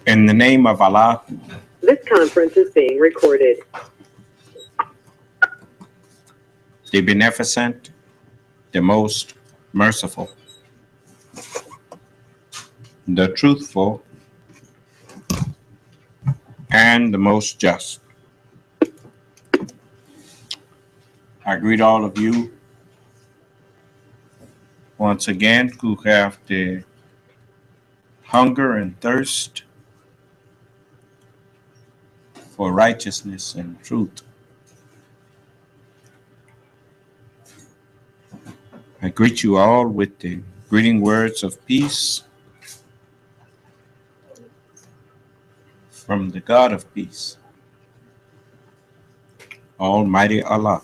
In the name of Allah, This conference is being recorded. the Beneficent, the Most Merciful, the Truthful, and the Most Just. I greet all of you once again who have the hunger and thirst for righteousness and truth. I greet you all with the greeting words of peace from the God of peace, Almighty Allah.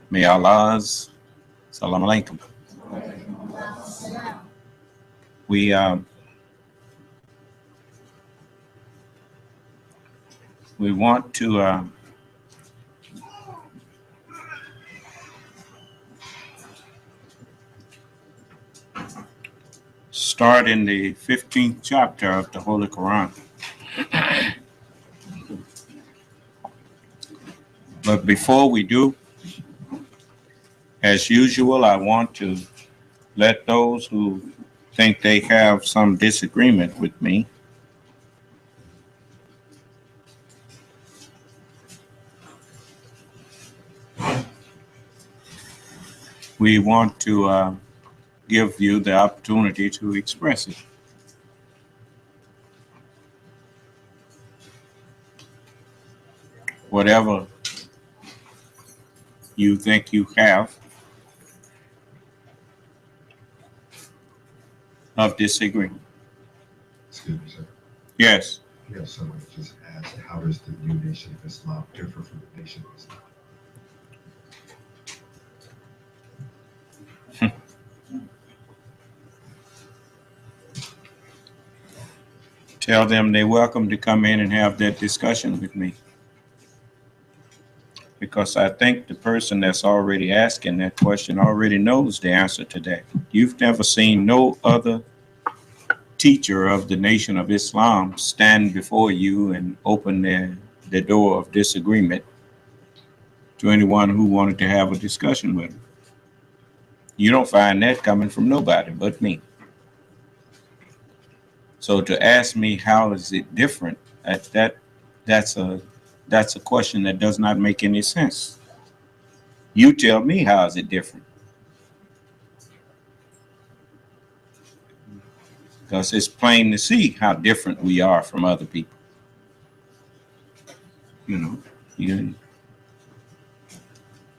May Allah's salam alaikum. We want to start in the 15th chapter of the Holy Quran. But before we do, as usual, I want to let those who think they have some disagreement with me we want to give you the opportunity to express it. Whatever you think you have of disagreement. Excuse me, sir. Yes. Yes, someone just asked, how does the new Nation of Islam differ from the Nation of Islam? Tell them they're welcome to come in and have that discussion with me. Because I think the person that's already asking that question already knows the answer to that. You've never seen no other teacher of the Nation of Islam stand before you and open the door of disagreement to anyone who wanted to have a discussion with him. You don't find that coming from nobody but me. So to ask me how is it different, that's a question that does not make any sense. You tell me how is it different. Because it's plain to see how different we are from other people. You know,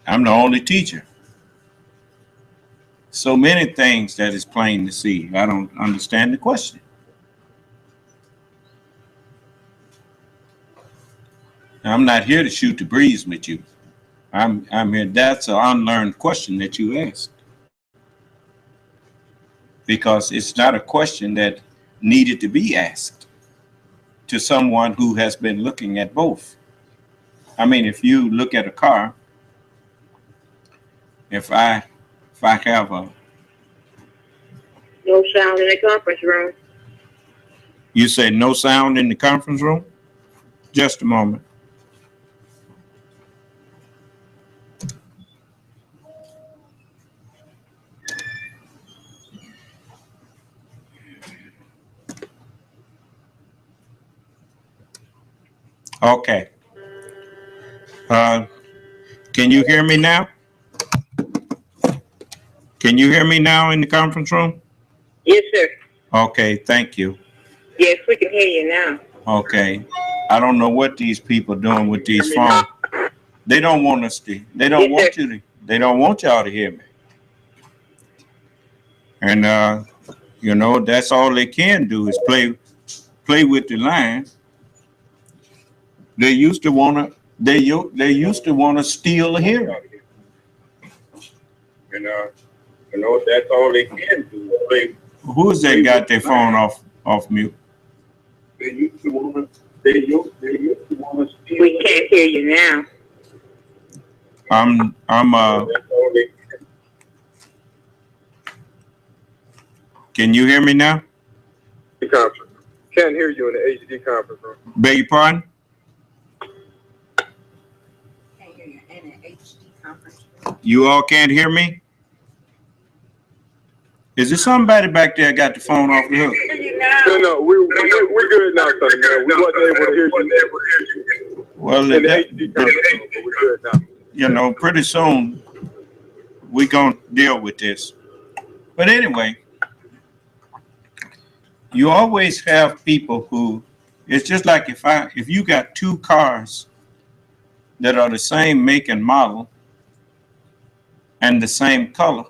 I'm the only teacher. So many things that is plain to see. I don't understand the question. I'm not here to shoot the breeze with you. I'm here. That's an unlearned question that you asked. Because it's not a question that needed to be asked to someone who has been looking at both. I mean, if you look at a car, if I have a... No sound in the conference room. You say no sound in the conference room? Just a moment. Okay. Can you hear me now? Can you hear me now in the conference room? Yes, sir. Okay, thank you. Yes, we can hear you now. Okay. I don't know what these people are doing with these phones. They don't want us to. They don't want you to. They don't want y'all to hear me. And that's all they can do is play with the line. They used to wanna steal a hearing. And that's all they can do. Play. Who is that got their phone off mute? They used to wanna steal. We can't hear you now. Can you hear me now? Conference. Can't hear you in the HD conference room. Beg your pardon? Can't hear you in an HD conference room. You all can't hear me? Is there somebody back there got the phone off the hook? No, we're good now, son. Man. We wasn't able to hear you. Well, In the HD conference room, but we're good now. you know, pretty soon we're going to deal with this. But anyway, you always have people who, it's just like if you got two cars that are the same make and model and the same color,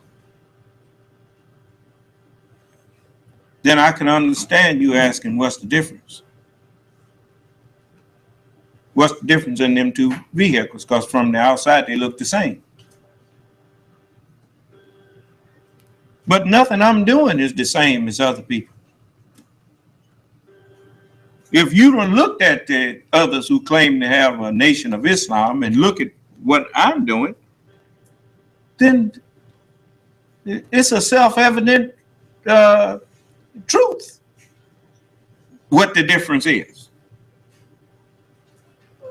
then I can understand you asking what's the difference. What's the difference in them two vehicles? Because from the outside they look the same. But nothing I'm doing is the same as other people. If you don't look at the others who claim to have a nation of Islam and look at what I'm doing, then it's a self-evident truth what the difference is.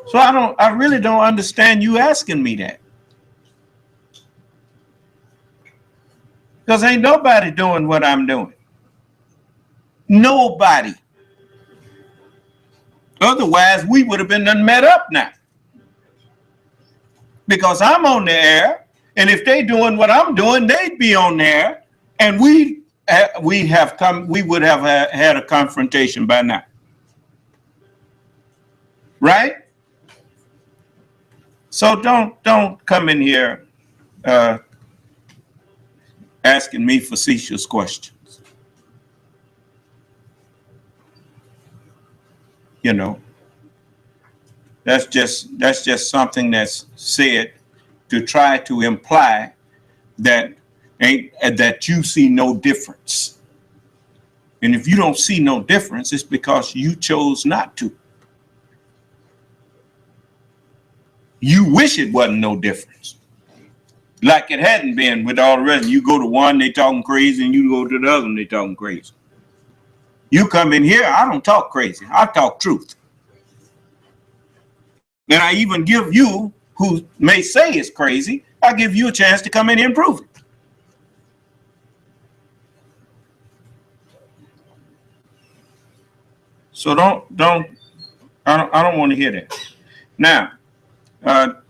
So I really don't understand you asking me that. Because ain't nobody doing what I'm doing. Nobody. Otherwise, we would have been done met up now. Because I'm on the air, and if they doing what I'm doing, they'd be on there, and we would have had a confrontation by now. Right? So don't come in here asking me facetious questions. You know, that's just something that's said to try to imply that you see no difference. And if you don't see no difference, it's because you chose not to. You wish it wasn't no difference. Like it hadn't been with all the rest. You go to one, they talking crazy, and you go to the other one, they talking crazy. You come in here, I don't talk crazy. I talk truth. And I even give you, who may say it's crazy, I give you a chance to come in here and prove it. So I don't want to hear that. Now,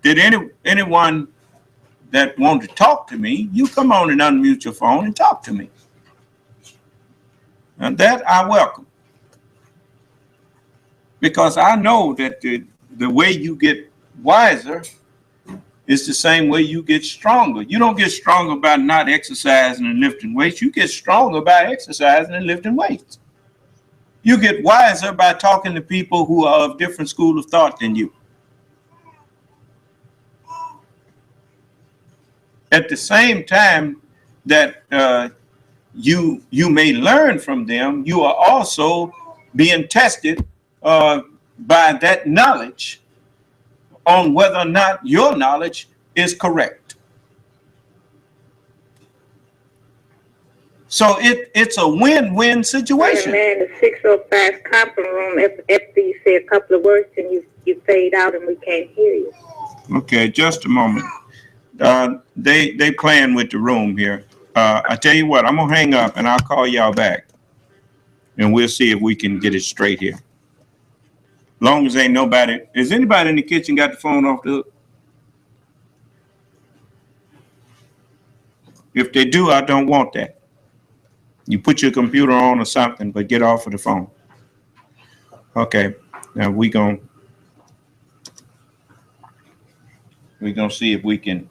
did anyone that wanted to talk to me, you come on and unmute your phone and talk to me. And that I welcome. Because I know that the way you get wiser is the same way you get stronger. You don't get stronger by not exercising and lifting weights. You get stronger by exercising and lifting weights. You get wiser by talking to people who are of different school of thought than you. At the same time that you may learn from them, you are also being tested by that knowledge on whether or not your knowledge is correct. So it's a win-win situation. Man, the 605 conference room, after you say a couple of words and you fade out and we can't hear you. Okay, just a moment. They playing with the room here. I tell you what, I'm gonna hang up and I'll call y'all back, and we'll see if we can get it straight here. Long as ain't nobody. Is anybody in the kitchen got the phone off the hook? If they do, I don't want that. You put your computer on or something, but get off of the phone. Okay, now we're gonna see if we can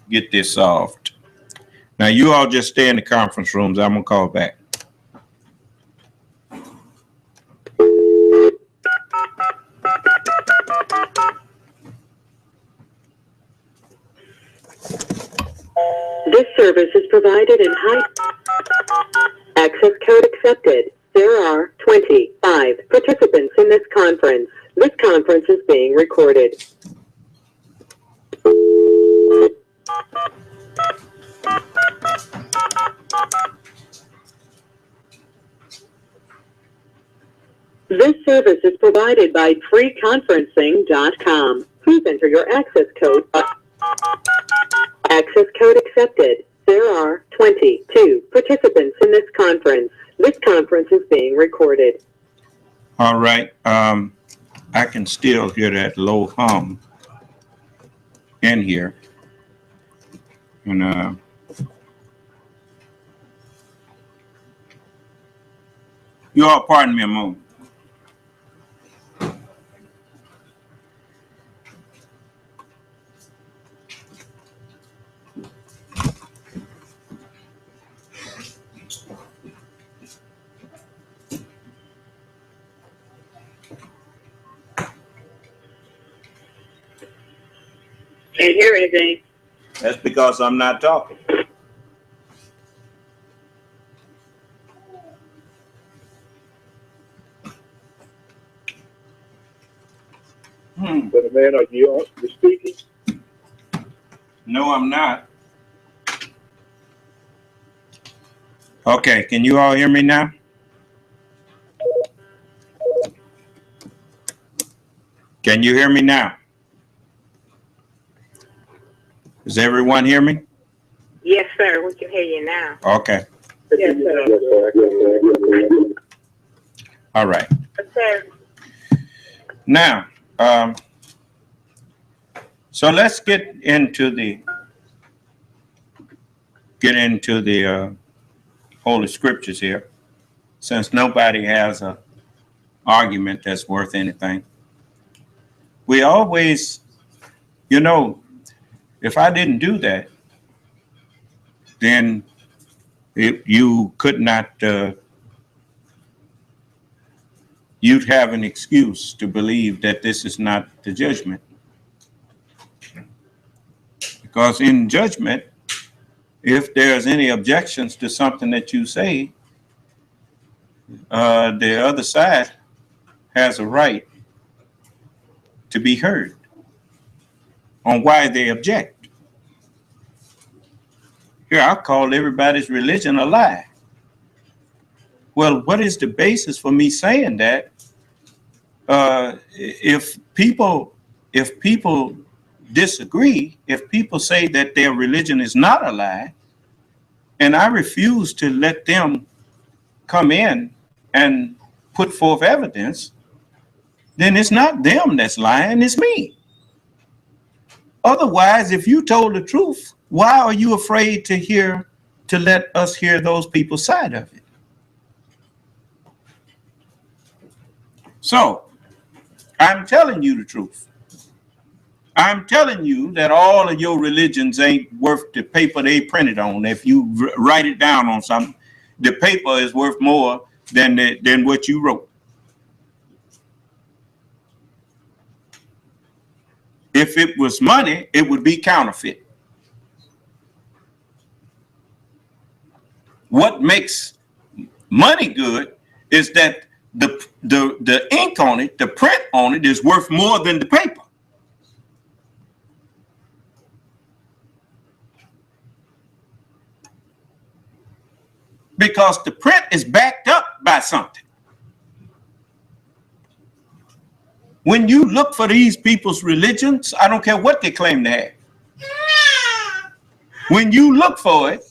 get this solved. Now you all just stay in the conference rooms. I'm gonna call back. This service is provided in high access code accepted. There are 25 participants in this conference. This conference is being recorded. service is provided by teleconferencing.com. Please enter your access code. Access code accepted. There are 22 participants in this conference. This conference is being recorded. All right. I can still hear that low hum in here. And you all pardon me a moment. Can't hear anything. That's because I'm not talking. But man, are you speaking? No, I'm not. Okay, can you all hear me now? Can you hear me now? Does everyone hear me? Yes, sir. We can hear you now. Okay. Yes, sir. All right. Yes, sir. Now, so let's get into the Holy Scriptures here, since nobody has an argument that's worth anything. We always, if I didn't do that, then you could not, you'd have an excuse to believe that this is not the judgment. Because in judgment, if there's any objections to something that you say, the other side has a right to be heard on why they object. Here, I call everybody's religion a lie. Well, what is the basis for me saying that? If people disagree, if people say that their religion is not a lie, and I refuse to let them come in and put forth evidence, then it's not them that's lying, it's me. Otherwise, if you told the truth, why are you afraid to let us hear those people's side of it? So, I'm telling you the truth. I'm telling you that all of your religions ain't worth the paper they printed on. If you write it down on something, the paper is worth more than what you wrote. If it was money, it would be counterfeit. What makes money good is that the ink on it, the print on it, is worth more than the paper. Because the print is backed up by something. When you look for these people's religions, I don't care what they claim to have. When you look for it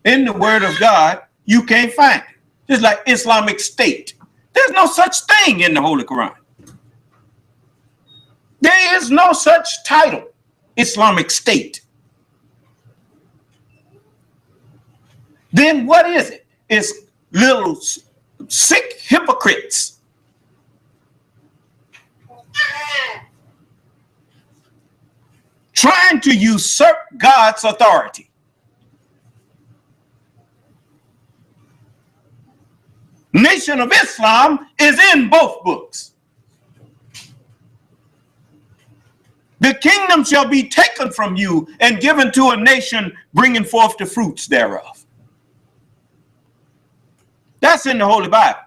in the Word of God, you can't find it. Just like Islamic State. There's no such thing in the Holy Quran. There is no such title, Islamic State. Then what is it? It's little sick hypocrites trying to usurp God's authority. Nation of Islam is in both books. The kingdom shall be taken from you and given to a nation bringing forth the fruits thereof. That's in the Holy Bible.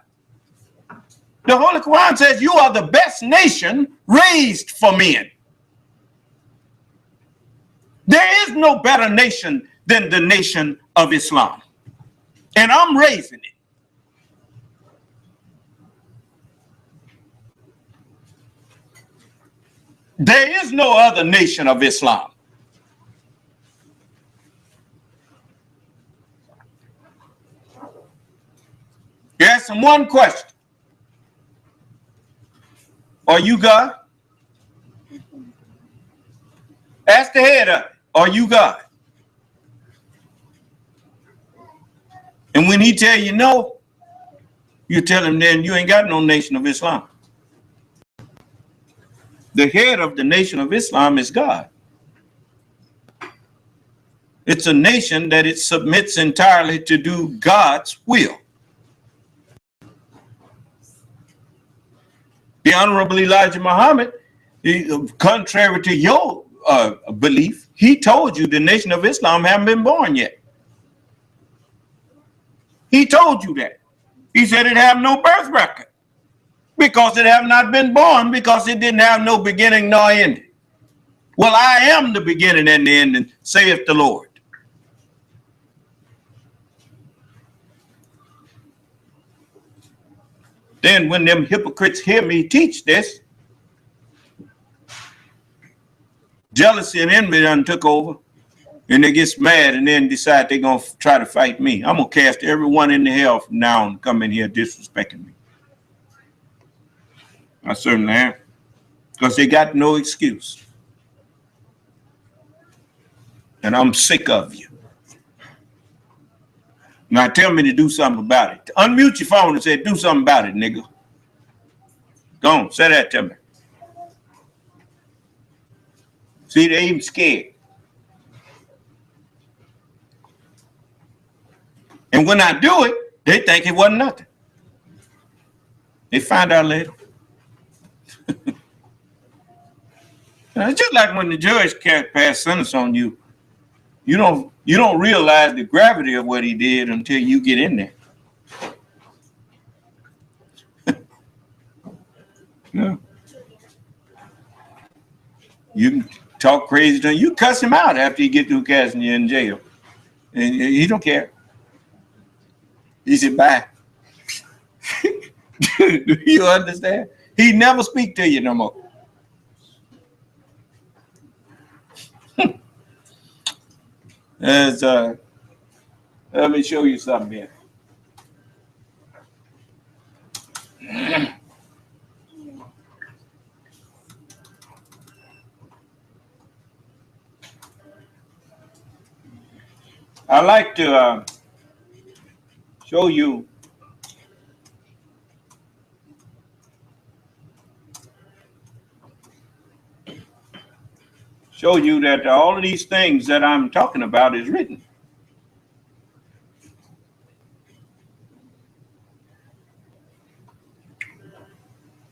The Holy Quran says you are the best nation raised for men. There is no better nation than the nation of Islam. And I'm raising it. There is no other nation of Islam. You ask them one question. Are you God? Ask the head of it. Are you God? And when he tell you no, you tell him then you ain't got no nation of Islam. The head of the nation of Islam is God. It's a nation that it submits entirely to do God's will. The Honorable Elijah Muhammad, contrary to your belief, he told you the nation of Islam haven't been born yet. He told you that. He said it have no birth record because it have not been born, because it didn't have no beginning nor ending. Well, I am the beginning and the ending, saith the Lord. Then when them hypocrites hear me teach this, jealousy and envy done took over, and they get mad and then decide they're going to try to fight me. I'm going to cast everyone into hell from now on to come in here disrespecting me. I certainly am, because they got no excuse. And I'm sick of you. Now tell me to do something about it. Unmute your phone and say, do something about it, nigga. Go on, say that to me. See, they even scared. And when I do it, they think it wasn't nothing. They find out later. It's just like when the judge can't pass sentence on you. You don't realize the gravity of what he did until you get in there. Yeah. You can talk crazy to him. You cuss him out after you get through casting you in jail. And he don't care. He said, bye. Do you understand? He never speak to you no more. As let me show you something here. I like to show you that all of these things that I'm talking about is written.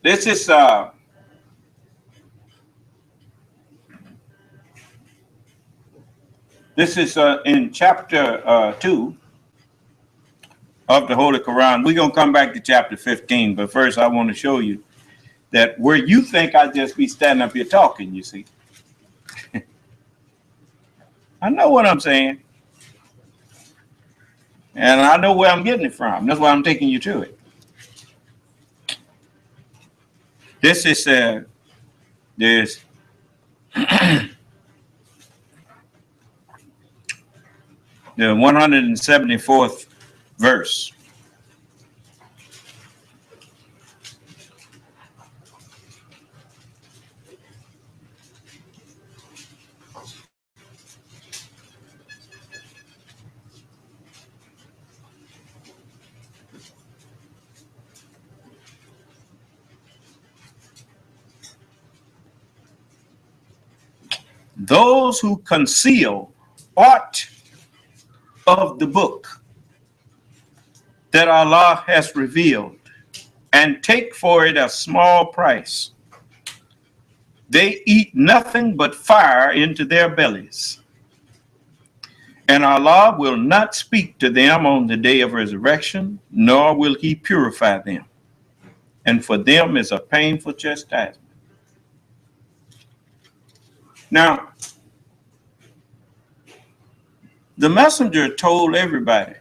This is in chapter 2 of the Holy Quran. We're going to come back to chapter 15, but first I want to show you that where you think I just be standing up here talking, you see. I know what I'm saying. And I know where I'm getting it from. That's why I'm taking you to it. This is there's the 174th verse. Those who conceal aught of the book that Allah has revealed and take for it a small price, they eat nothing but fire into their bellies. And Allah will not speak to them on the day of resurrection, nor will he purify them. And for them is a painful chastisement. Now, the messenger told everybody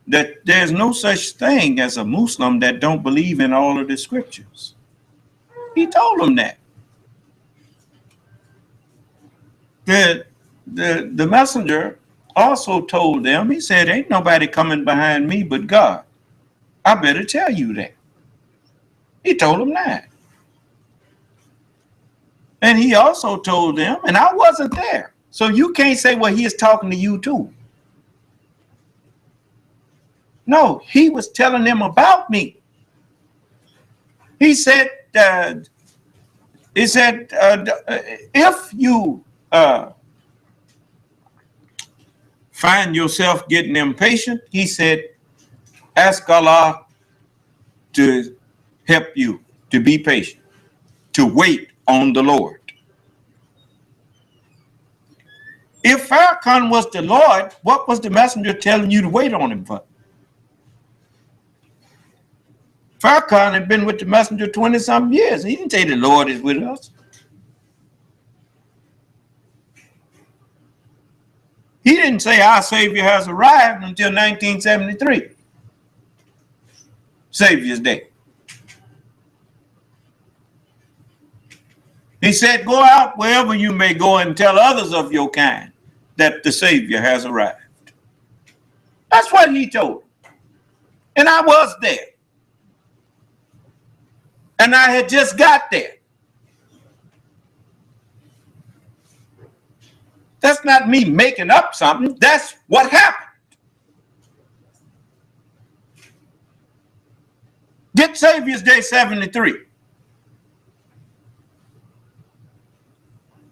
that there's no such thing as a Muslim that don't believe in all of the scriptures. He told them that. The messenger also told them, he said, ain't nobody coming behind me but God. I better tell you that. He told them that. And he also told them, and I wasn't there, so you can't say, well, he is talking to you too. No, he was telling them about me. He said, if you find yourself getting impatient, he said, ask Allah to help you to be patient, to wait on the Lord. If Farrakhan was the Lord, what was the messenger telling you to wait on him for? Farrakhan had been with the messenger 20-something years. He didn't say the Lord is with us. He didn't say our Savior has arrived until 1973, Savior's Day. He said, go out wherever you may go and tell others of your kind that the Savior has arrived. That's what he told them. And I was there. And I had just got there. That's not me making up something. That's what happened. Get Savior's Day 73.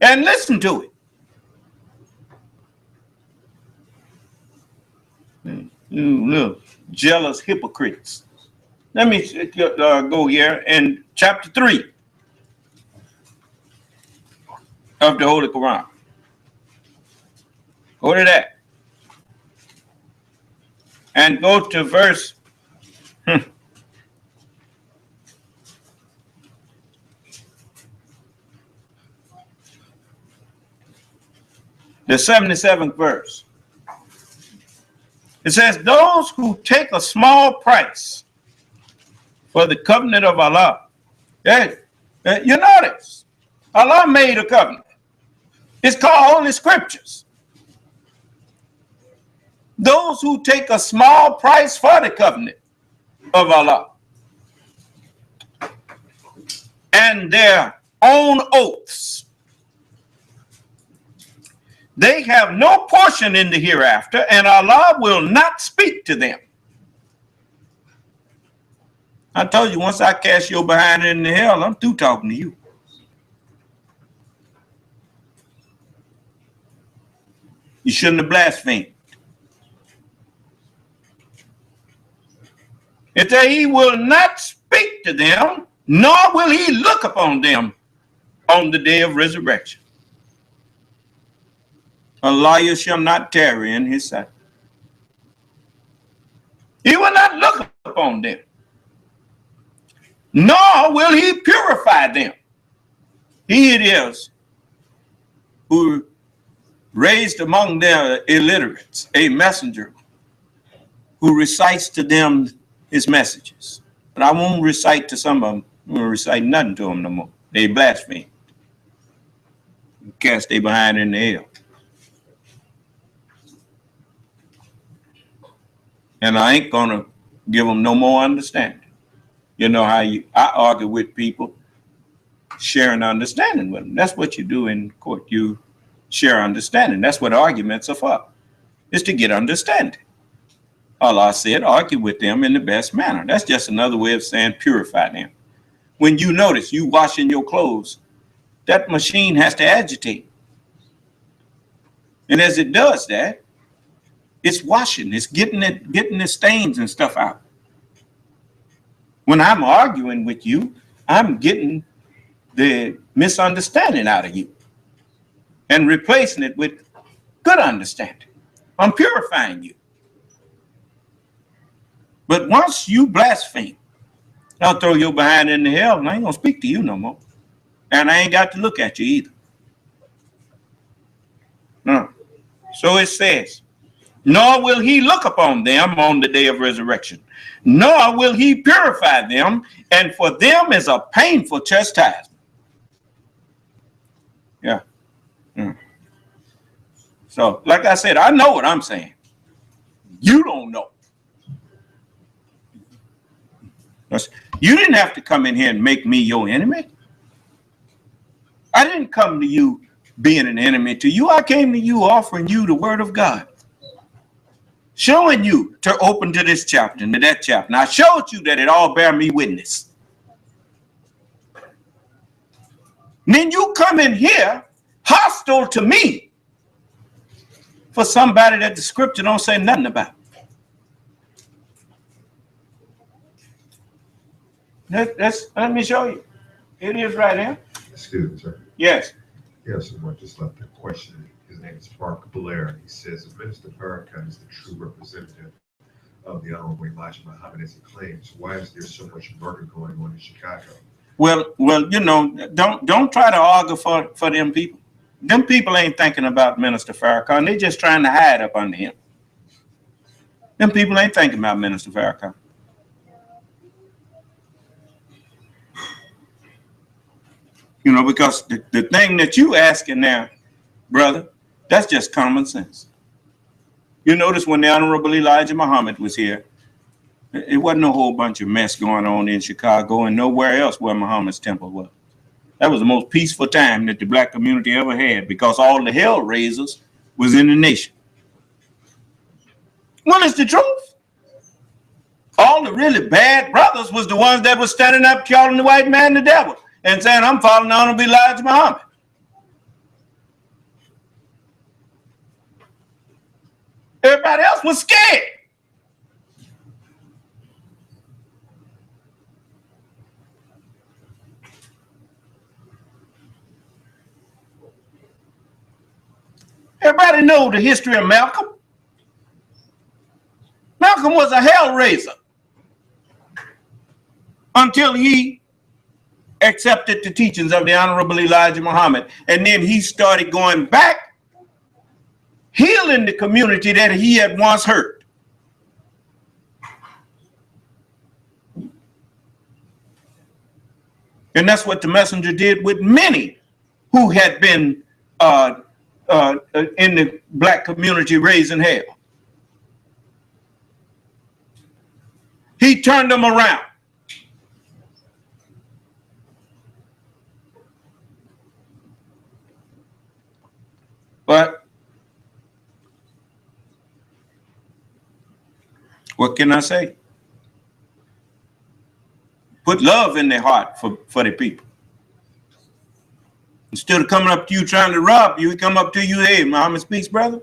And listen to it. You little jealous hypocrites. Let me go here in chapter 3 of the Holy Quran. Go to that. And go to verse the 77th verse. It says, those who take a small price for the covenant of Allah. Hey, you notice, Allah made a covenant. It's called Holy Scriptures. Those who take a small price for the covenant of Allah and their own oaths, they have no portion in the hereafter, and Allah will not speak to them. I told you, once I cast your behind in the hell, I'm through talking to you. You shouldn't have blasphemed. It says he will not speak to them, nor will he look upon them on the day of resurrection. A liar shall not tarry in his sight. He will not look upon them, nor will he purify them. He it is who raised among their illiterates a messenger who recites to them his messages. But I won't recite to some of them. I won't recite nothing to them no more. They blaspheme. Cast they behind in the hell. And I ain't gonna give them no more understanding. You know how I argue with people, sharing understanding with them. That's what you do in court. You share understanding. That's what arguments are for. It's to get understanding. Allah said, argue with them in the best manner. That's just another way of saying purify them. When you notice you washing your clothes, that machine has to agitate. And as it does that, it's washing, it's getting the stains and stuff out. When I'm arguing with you, I'm getting the misunderstanding out of you and replacing it with good understanding. I'm purifying you. But once you blaspheme, I'll throw your behind in the hell and I ain't gonna speak to you no more. And I ain't got to look at you either. No. So it says, nor will he look upon them on the day of resurrection, nor will he purify them, and for them is a painful chastisement. Yeah. So, like I said, I know what I'm saying. You don't know. You didn't have to come in here and make me your enemy. I didn't come to you being an enemy to you. I came to you offering you the word of God, showing you to open to this chapter and to that chapter. And I showed you that it all bear me witness. And then you come in here hostile to me for somebody that the scripture don't say nothing about. Let me show you. It is right here. Excuse me, sir. Yes. Yes, someone just left a question. His name is Mark Blair. He says, if Minister Farrakhan is the true representative of the Honorable Elijah Muhammad as he claims, why is there so much murder going on in Chicago? Well, you know, don't try to argue for them people. Them people ain't thinking about Minister Farrakhan. They're just trying to hide up under him. Them people ain't thinking about Minister Farrakhan. You know, because the thing that you asking now, brother, that's just common sense. You notice when the Honorable Elijah Muhammad was here, it wasn't a whole bunch of mess going on in Chicago and nowhere else where Muhammad's temple was. That was the most peaceful time that the black community ever had because all the hell raisers was in the nation. Well, it's the truth. All the really bad brothers was the ones that was standing up calling the white man the devil and saying, I'm following the Honorable Elijah Muhammad. Everybody else was scared. Everybody know the history of Malcolm. Malcolm was a hell raiser until he accepted the teachings of the Honorable Elijah Muhammad. And then he started going back, healing the community that he had once hurt. And that's what the messenger did with many who had been in the black community raising hell. He turned them around. But what can I say? Put love in their heart for the people. Instead of coming up to you trying to rob you, he come up to you, hey, Muhammad speaks, brother.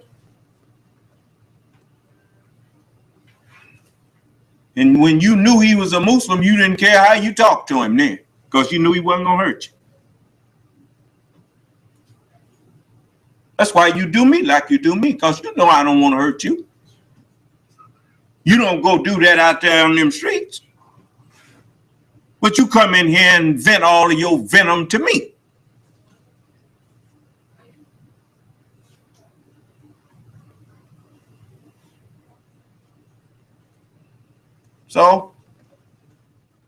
And when you knew he was a Muslim, you didn't care how you talked to him then, because you knew he wasn't going to hurt you. That's why you do me like you do me, because you know I don't want to hurt you. You don't go do that out there on them streets. But you come in here and vent all of your venom to me. So,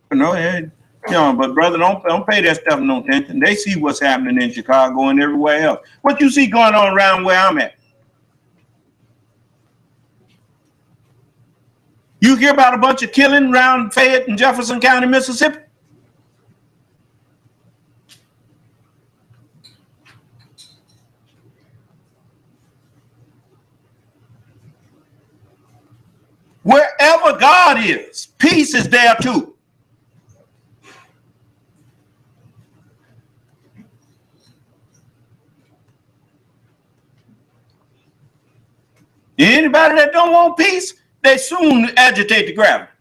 but brother, don't pay that stuff no attention. They see what's happening in Chicago and everywhere else. What you see going on around where I'm at? You hear about a bunch of killing around Fayette and Jefferson County, Mississippi? Wherever God is, peace is there too. Anybody that don't want peace, they soon agitate the gravity.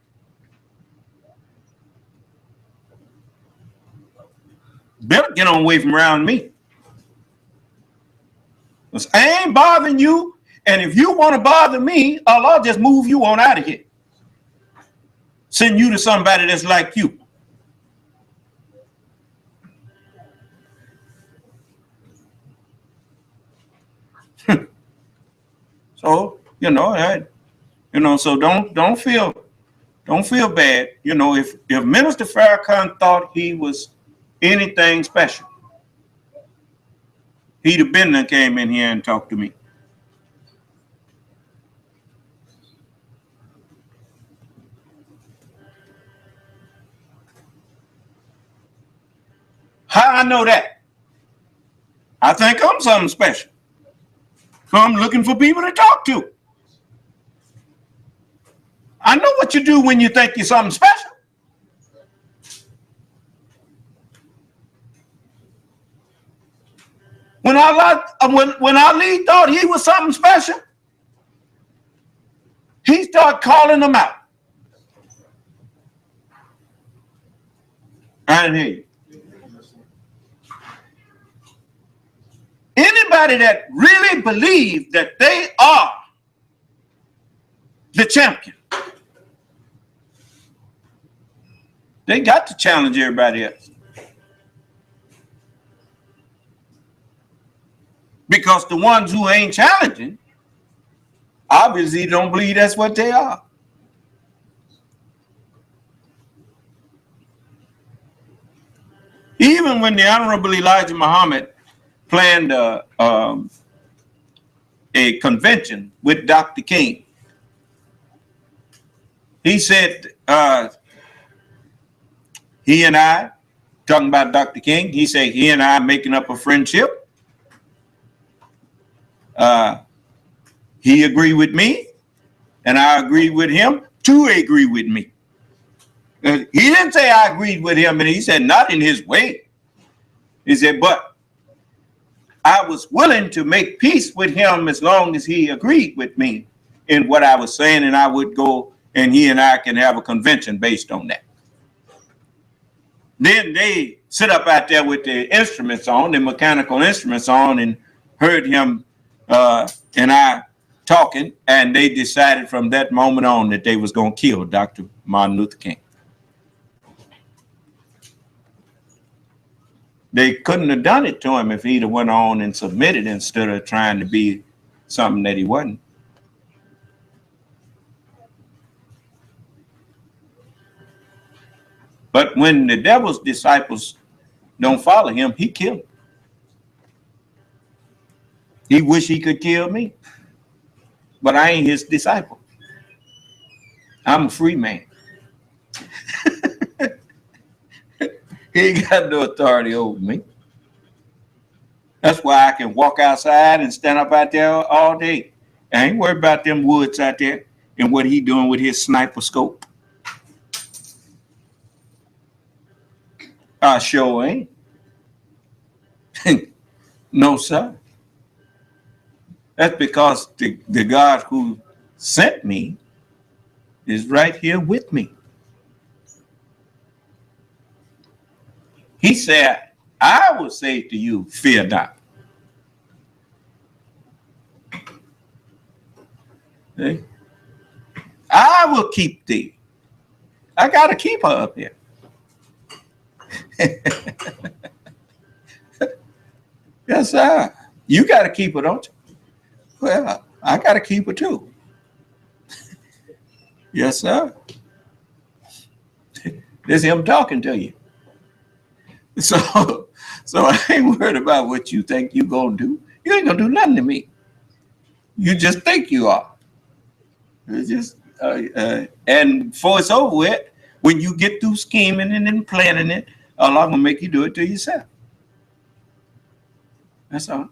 Better get on away from around me. I ain't bothering you, and if you want to bother me, I'll just move you on out of here. Send you to somebody that's like you. So, so don't feel bad. If Minister Farrakhan thought he was anything special, he'd have been there, came in here and talked to me. How I know that? I think I'm something special. So I'm looking for people to talk to. I know what you do when you think you're something special. When Ali thought he was something special, he started calling them out. I didn't hear you. Anybody that really believes that they are the champion, they got to challenge everybody else. Because the ones who ain't challenging obviously don't believe that's what they are. Even when the Honorable Elijah Muhammad planned a convention with Dr. King, he said, he and I, talking about Dr. King, he said he and I making up a friendship. He agreed with me, and I agreed with him to agree with me. He didn't say I agreed with him, and he said not in his way. He said, but I was willing to make peace with him as long as he agreed with me in what I was saying, and I would go and he and I can have a convention based on that. Then they sit up out there with the instruments on, the mechanical instruments on, and heard him and I talking, and they decided from that moment on that they was going to kill Dr. Martin Luther King. They couldn't have done it to him if he'd have went on and submitted instead of trying to be something that he wasn't. But when the devil's disciples don't follow him, he killed them. He wish he could kill me, but I ain't his disciple. I'm a free man. He ain't got no authority over me. That's why I can walk outside and stand up out there all day. I ain't worried about them woods out there and what he doing with his sniper scope. I sure ain't. No, sir. That's because the God who sent me is right here with me. He said, I will say to you, fear not. See? I will keep thee. I got to keep her up here. Yes, sir. You got to keep her, don't you? Well, I got to keep her too. Yes, sir. This is him talking to you. So I ain't worried about what you think you gonna do. You ain't gonna do nothing to me. You just think you are. It's just and before it's over with, when you get through scheming and then planning it, Allah gonna make you do it to yourself. That's all.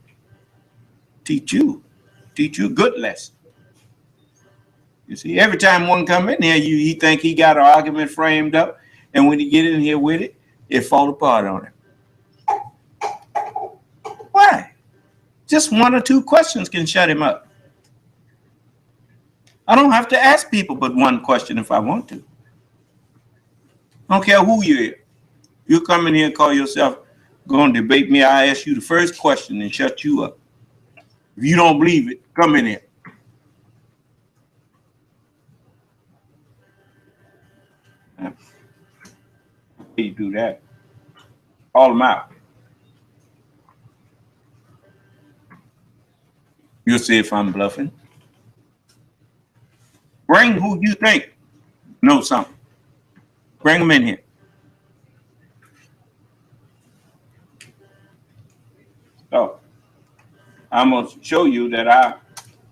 Teach you a good lesson. You see, every time one come in here, he think he got an argument framed up, and when he get in here with it, it fall apart on him. Why? Just one or two questions can shut him up. I don't have to ask people but one question if I want to. I don't care who you are. You come in here and call yourself going to debate me, I ask you the first question and shut you up. If you don't believe it, come in here. You do that. Call them out. You'll see if I'm bluffing. Bring who you think knows something. Bring them in here. So I'm gonna show you that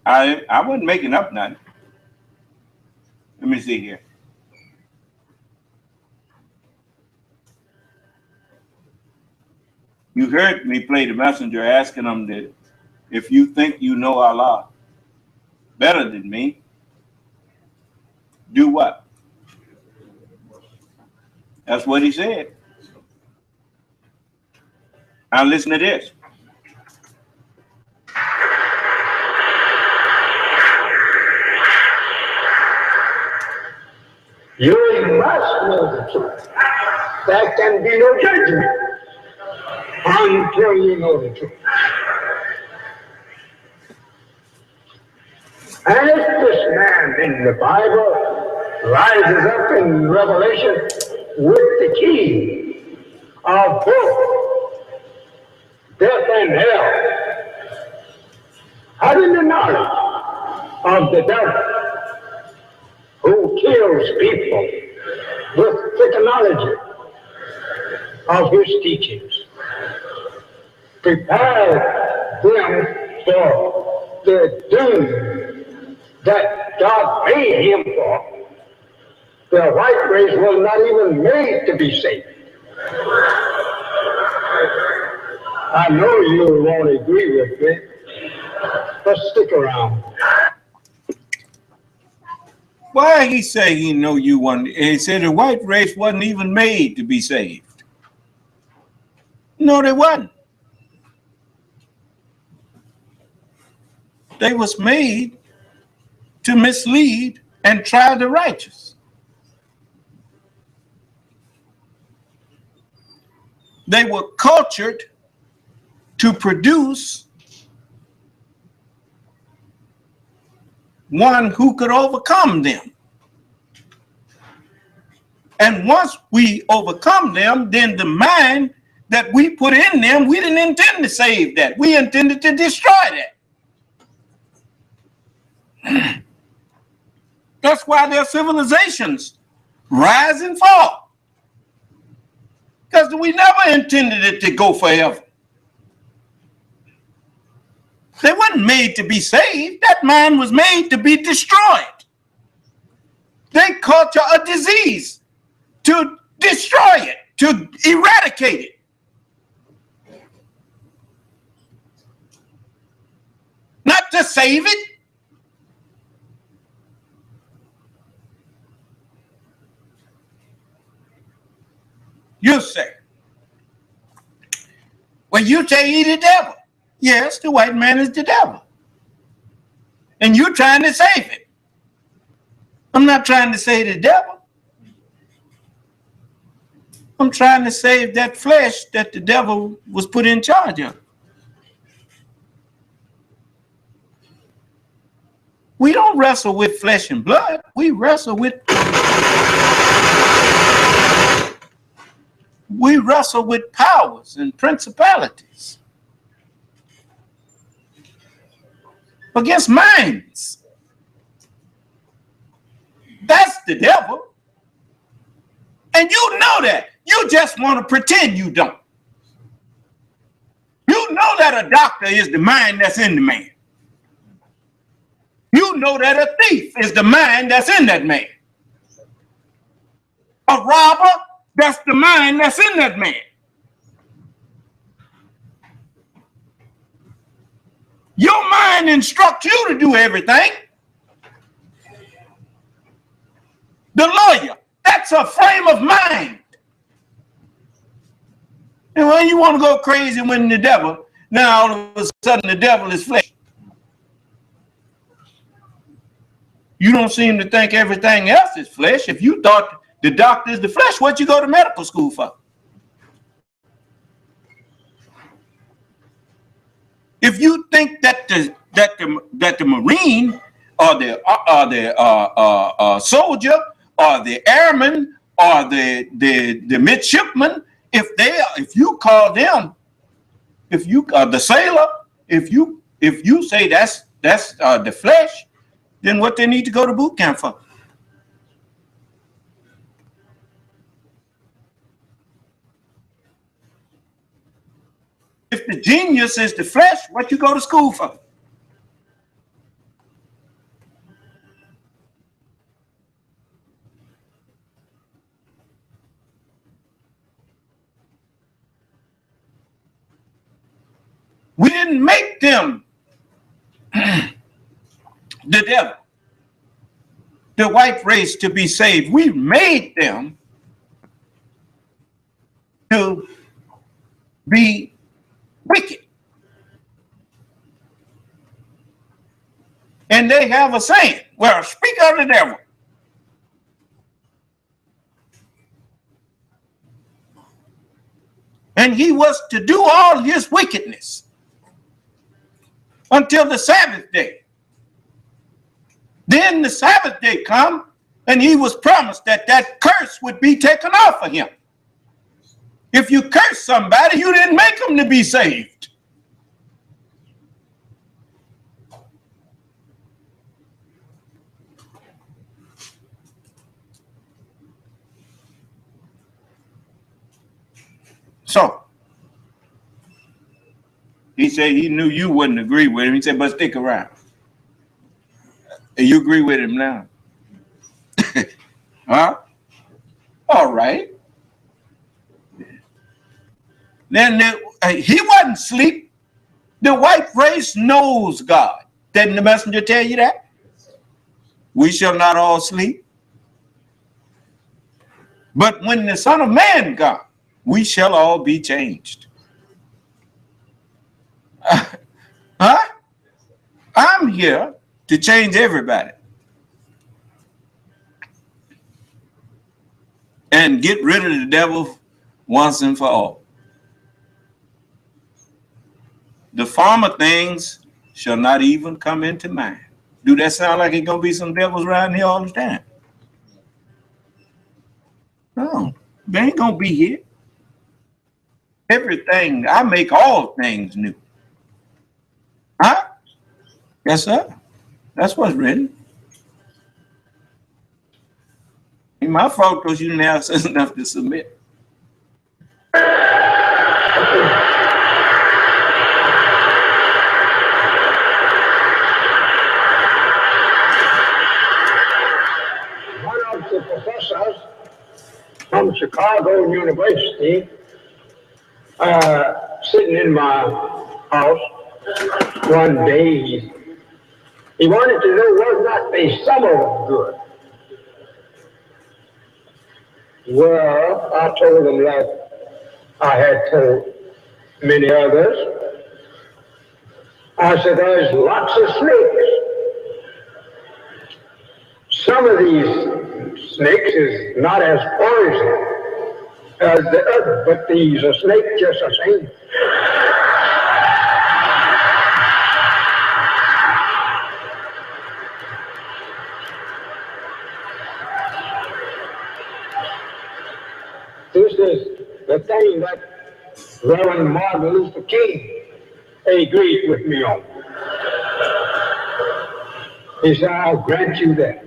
I wasn't making up nothing. Let me see here. You heard me play the messenger asking them that if you think you know Allah better than me, do what? That's what he said. Now listen to this. You must know the truth. There can be no judgment until you know the truth. And if this man in the Bible rises up in Revelation with the key of both death and hell, having the knowledge of the devil who kills people with the knowledge of his teachings, prepare them for the doom that God made him for. The white race was not even made to be saved. I know you won't agree with me, but stick around. Why he say he know you one? He said the white race wasn't even made to be saved. No, they wasn't. They was made to mislead and try the righteous. They were cultured to produce one who could overcome them. And once we overcome them, then the mind that we put in them, we didn't intend to save that. We intended to destroy that. That's why their civilizations rise and fall. Because we never intended it to go forever. They weren't made to be saved. That mind was made to be destroyed. They culture a disease to destroy it, to eradicate it. Not to save it. You say, well, you say he the devil. Yes, the white man is the devil. And you're trying to save it. I'm not trying to save the devil. I'm trying to save that flesh that the devil was put in charge of. We don't wrestle with flesh and blood. We wrestle with powers and principalities against minds. That's the devil. And you know that. You just want to pretend you don't. You know that a doctor is the mind that's in the man. You know that a thief is the mind that's in that man. A robber, that's the mind that's in that man. Your mind instructs you to do everything. The lawyer, that's a frame of mind. And when you want to go crazy when the devil, now all of a sudden the devil is flesh. You don't seem to think everything else is flesh. If you thought the doctor is the flesh, what you go to medical school for? If you think that the Marine or the soldier or the airman or the midshipman, if you call them, if you the sailor, if you say that's the flesh, then what they need to go to boot camp for? If the genius is the flesh, what you go to school for? We didn't make them the devil, the white race, to be saved. We made them to be wicked. And they have a saying, well, speak of the devil. And he was to do all his wickedness until the Sabbath day. Then the Sabbath day come, and he was promised that that curse would be taken off of him. If you curse somebody, you didn't make them to be saved. So, he said he knew you wouldn't agree with him. He said, but stick around. And you agree with him now? Huh? All right. Then he wasn't asleep. The white race knows God. Didn't the messenger tell you that? We shall not all sleep. But when the Son of Man comes, we shall all be changed. Huh? I'm here to change everybody and get rid of the devil once and for all. The former things shall not even come into mind. Do that sound like it's going to be some devils around here all the time? No, they ain't going to be here. Everything, I make all things new. Huh? Yes, sir. That's what's written. Ain't my fault because you didn't have sense enough to submit. One of the professors from Chicago University, sitting in my house one day, he wanted to know was not the summer good. Well, I told him like I had told many others. I said, there's lots of snakes. Some of these snakes is not as poison as the other, but these are snakes just the same. This is the thing that Reverend Martin Luther King agreed with me on. He said, I'll grant you that.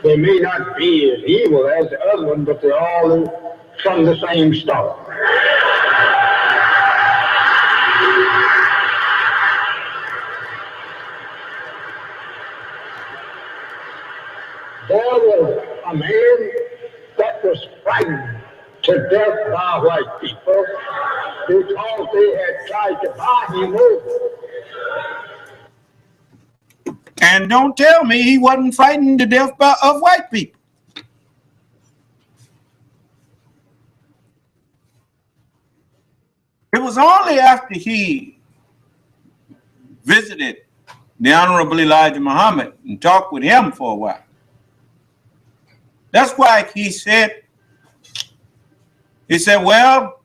They may not be as evil as the other one, but they're all from the same stock. There was a man that was frightened to death by white people because they had tried to buy him over. And don't tell me he wasn't frightened to death of white people. It was only after he visited the Honorable Elijah Muhammad and talked with him for a while. That's why he said, well,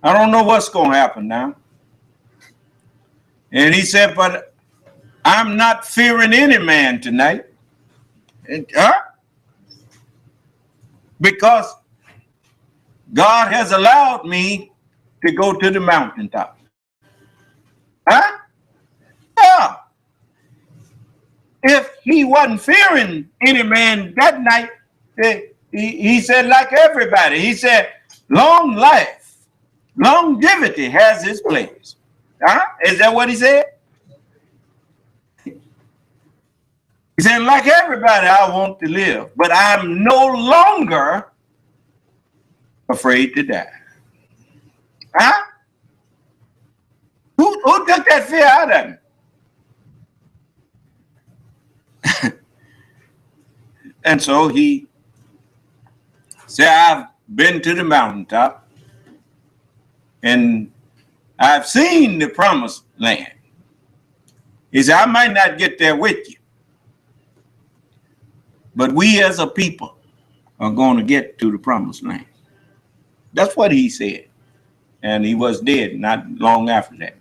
I don't know what's going to happen now. And he said, but I'm not fearing any man tonight. Because God has allowed me to go to the mountaintop. Huh? Yeah. If he wasn't fearing any man that night, he said, like everybody, he said, long life, longevity has its place. Huh? Is that what he said? He said, like everybody, I want to live, but I'm no longer afraid to die. Huh? Who took that fear out of him? And so he said, I've been to the mountaintop and I've seen the promised land. He said, I might not get there with you, but we as a people are going to get to the promised land. That's what he said. And he was dead not long after that.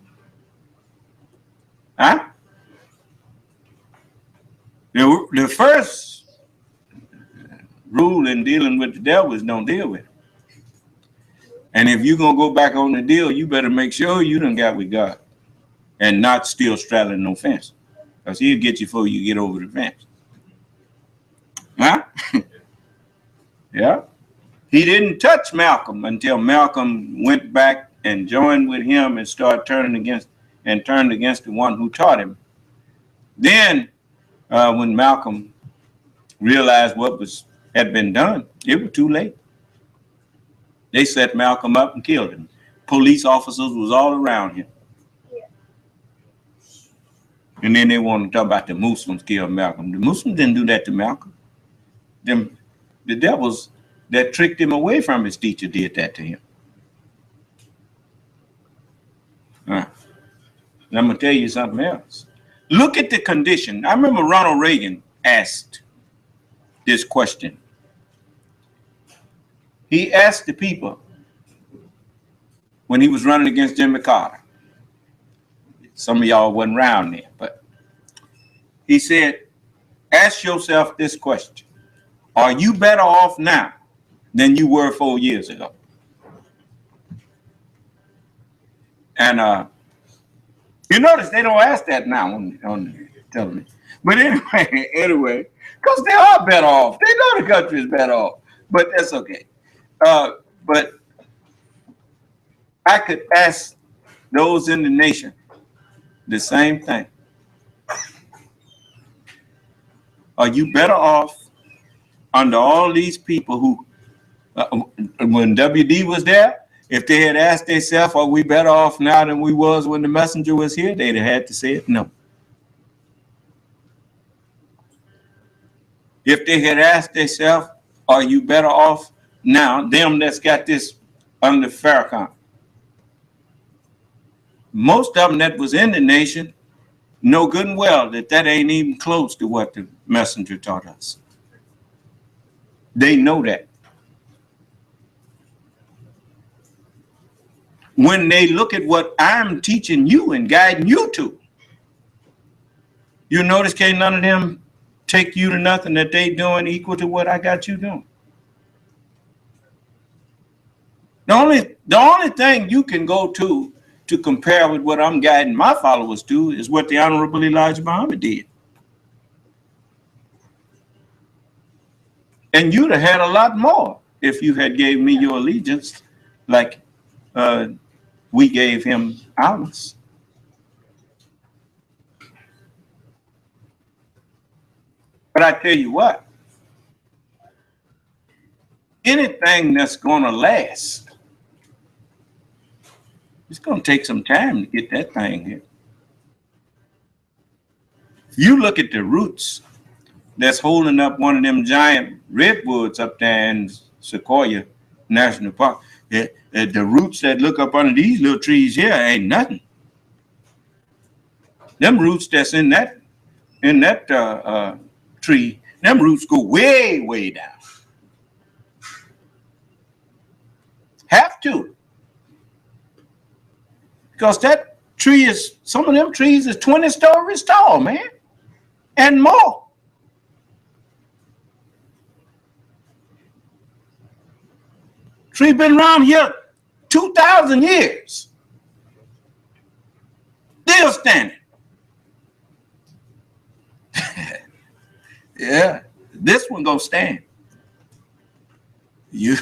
Huh? The first rule in dealing with the devil is don't deal with him. And if you're going to go back on the deal, you better make sure you done got with God and not still straddling no fence, because he'll get you before you get over the fence. Huh? Yeah. He didn't touch Malcolm until Malcolm went back and joined with him and started turned against the one who taught him. Then when Malcolm realized what had been done, it was too late. They set Malcolm up and killed him. Police officers was all around him. Yeah. And then they want to talk about the Muslims killed Malcolm. The Muslims didn't do that to Malcolm. The devils that tricked him away from his teacher did that to him. And I'm going to tell you something else. Look at the condition. I remember Ronald Reagan asked this question. He asked the people when he was running against Jimmy Carter. Some of y'all wasn't around there, but he said, ask yourself this question. Are you better off now than you were 4 years ago? And you notice they don't ask that now on television. But anyway, because they are better off. They know the country is better off, but that's okay. But I could ask those in the nation the same thing. Are you better off under all these people who, when WD was there, if they had asked themselves, are we better off now than we was when the messenger was here, they'd have had to say it, no. If they had asked themselves, are you better off now, them that's got this under Farrakhan? Most of them that was in the nation know good and well that ain't even close to what the messenger taught us. They know that. When they look at what I'm teaching you and guiding you to, you notice can't none of them take you to nothing that they doing equal to what I got you doing. The only thing you can go to compare with what I'm guiding my followers to is what the Honorable Elijah Muhammad did. And you'd have had a lot more if you had gave me your allegiance like we gave him ours. But I tell you what, anything that's going to last, it's going to take some time to get that thing here. If you look at the roots that's holding up one of them giant redwoods up there in Sequoia National Park, the roots that look up under these little trees here ain't nothing. Them roots that's in that tree, them roots go way, way down. Have to. Because that tree is, some of them trees is 20 stories tall, man, and more. Tree been around here 2,000 years. Still standing. Yeah, this one gonna stand. You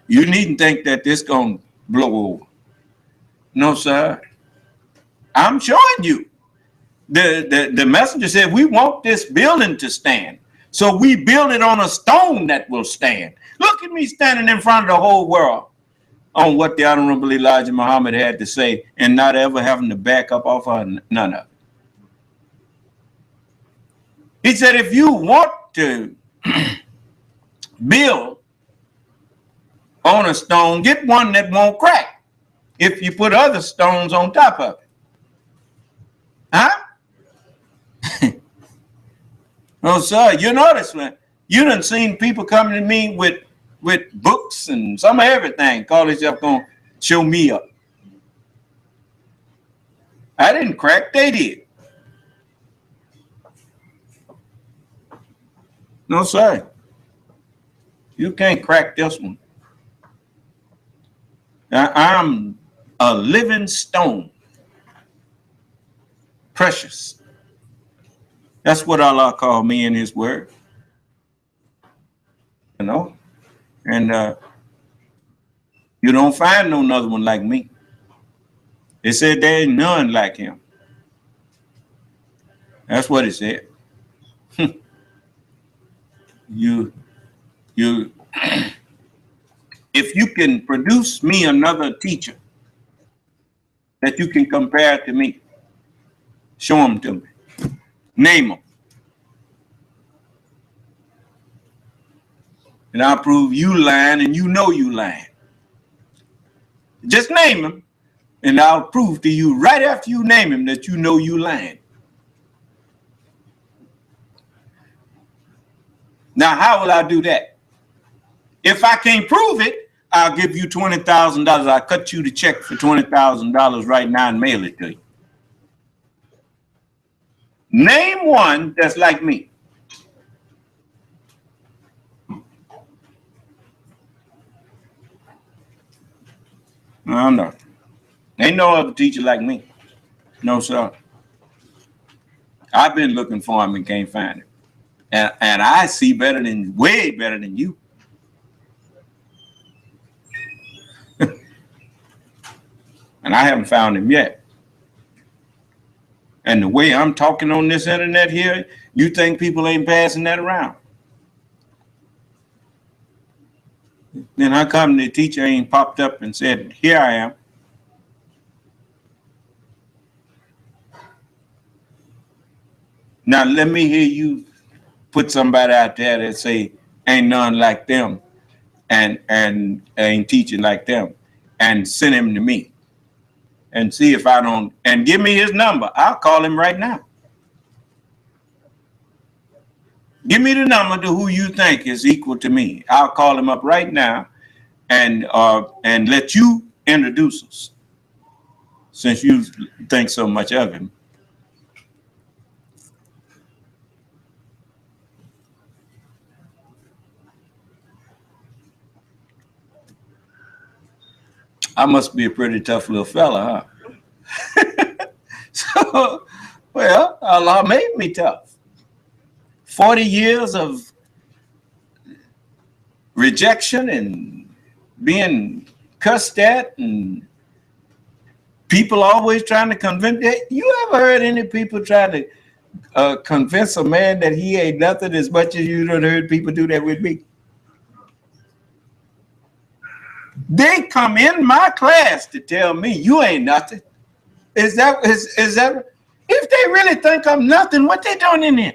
needn't think that this gonna blow over. No, sir. I'm showing you. The messenger said we want this building to stand. So we build it on a stone that will stand. Look at me standing in front of the whole world. on what the Honorable Elijah Muhammad had to say and not ever having to back up off of none of it. He said, if you want to build on a stone, get one that won't crack if you put other stones on top of it. Huh? Oh, sir, you notice, man, you done seen people coming to me with books and some of everything, call themselves going to show me up. I didn't crack, they did. No, sir. You can't crack this one. I'm a living stone. Precious. That's what Allah called me in his word. You know? And you don't find no another one like me. It said there ain't none like him. That's what it said. you if you can produce me another teacher that you can compare to me, show them to me. Name them. And I'll prove you lying and you know you lying. Just name him and I'll prove to you right after you name him that you know you lying. Now, how will I do that? If I can't prove it, I'll give you $20,000. I'll cut you the check for $20,000 right now and mail it to you. Name one that's like me. No. Ain't no other teacher like me. No, sir. I've been looking for him and can't find him. And I see better than, way better than you. And I haven't found him yet. And the way I'm talking on this internet here, you think people ain't passing that around? Then how come the teacher ain't popped up and said, here I am? Now let me hear you put somebody out there that say ain't none like them and ain't teaching like them, and send him to me and see if I don't, and give me his number. I'll call him right now. Give me the number to who you think is equal to me. I'll call him up right now and let you introduce us, since you think so much of him. I must be a pretty tough little fella, huh? So, well, Allah made me tough. 40 years of rejection and being cussed at, and people always trying to convince. You ever heard any people try to convince a man that he ain't nothing as much as you done heard people do that with me? They come in my class to tell me you ain't nothing. Is that if they really think I'm nothing, what they doing in there?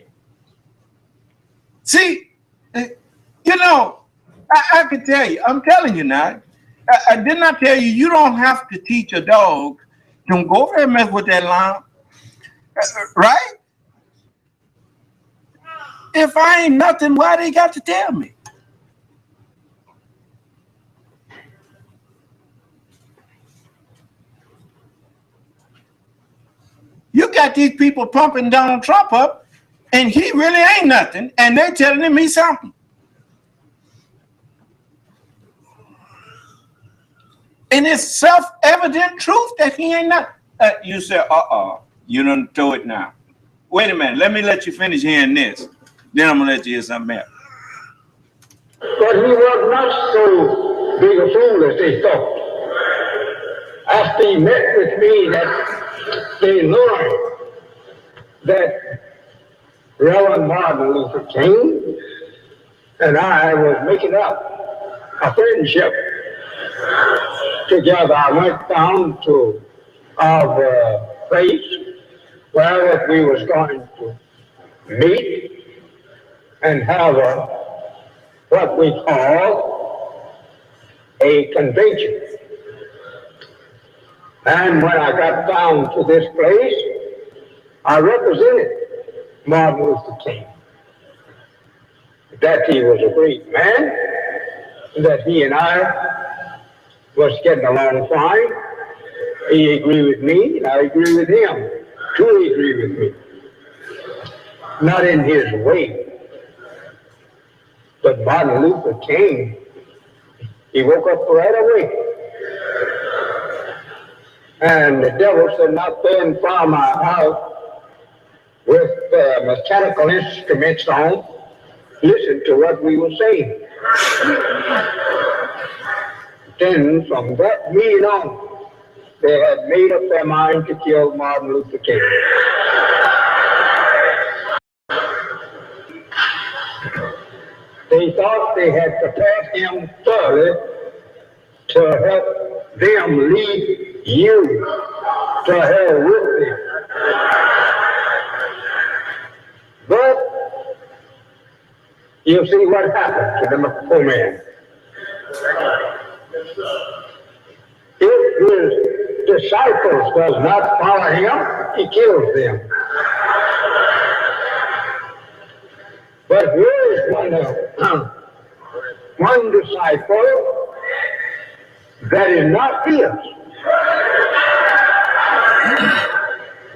See, you know, I can tell you, I'm telling you now, I did not tell you, you don't have to teach a dog to go over and mess with that lamb, right? If I ain't nothing, why they got to tell me? You got these people pumping Donald Trump up, and he really ain't nothing, and they're telling him he's something. And it's self-evident truth that he ain't nothing. You say, you done throw it now. Wait a minute, let me let you finish hearing this. Then I'm going to let you hear something else. But he was not so big a fool as they thought. After he met with me, that they learned that Reverend Martin Luther King and I was making up a friendship. together. I went down to our place where we was going to meet and have what we call a convention. And when I got down to this place, I represented Martin Luther King. That he was a great man, that he and I was getting along fine. He agreed with me, and I agree with him. Truly agree with me. Not in his way. But Martin Luther King, he woke up right away. And the devil said, not then from my house with mechanical instruments on, listen to what we were saying. Then from that meeting on, they had made up their mind to kill Martin Luther King. They thought they had prepared him thoroughly to help them lead you to hell with them. But you see what happened to the poor man. If his disciples does not follow him, he kills them. But here is one disciple that is not his.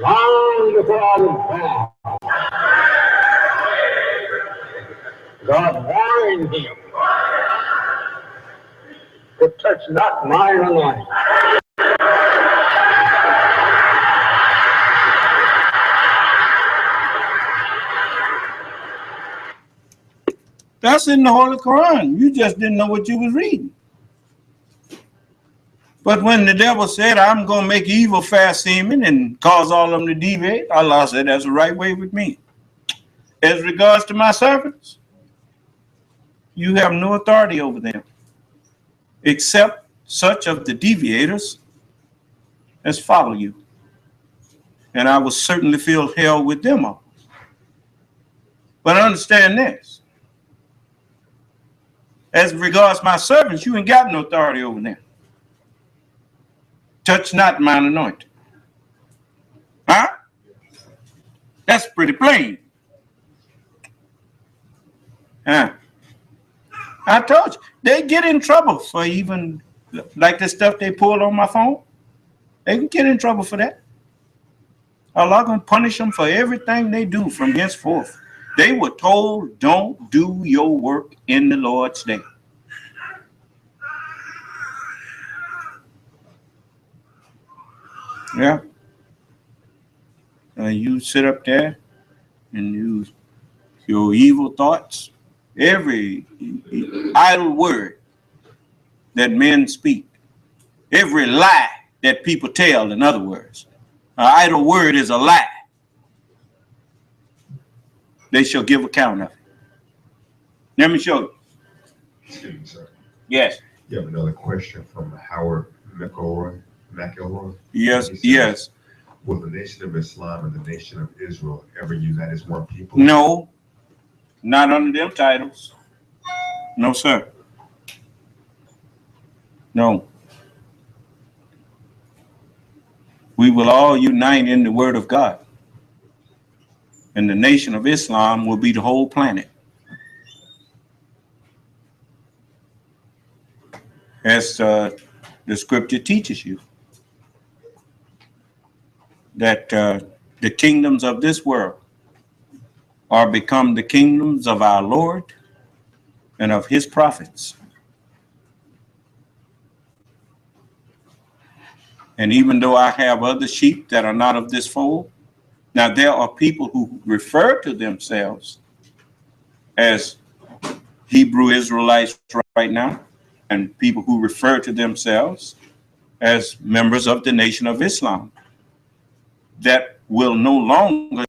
Long before I was born, God warned him to touch not mine anointing. That's in the Holy Quran. You just didn't know what you was reading. But when the devil said, I'm going to make evil fast seeming and cause all of them to deviate, Allah said, that's the right way with me. As regards to my servants, you have no authority over them, except such of the deviators as follow you. And I will certainly fill hell with them all. But understand this. As regards my servants, you ain't got no authority over them. Touch not mine anointed. Huh? That's pretty plain. Huh? I told you, they get in trouble for even like the stuff they pull on my phone. They can get in trouble for that. Allah gonna punish them for everything they do from henceforth. They were told, don't do your work in the Lord's day. Yeah. You sit up there and use your evil thoughts, every idle word that men speak, every lie that people tell, in other words. An idle word is a lie. They shall give account of it. Let me show you. Excuse me, sir. Yes. You have another question from Howard McElroy. Yes, He says, yes. will the Nation of Islam and the Nation of Israel ever unite as one people? No, not under them titles. No, sir. No. We will all unite in the word of God. And the Nation of Islam will be the whole planet. As the scripture teaches you. That the kingdoms of this world are become the kingdoms of our Lord and of his prophets. And even though I have other sheep that are not of this fold, now there are people who refer to themselves as Hebrew Israelites right now, and people who refer to themselves as members of the Nation of Islam that will no longer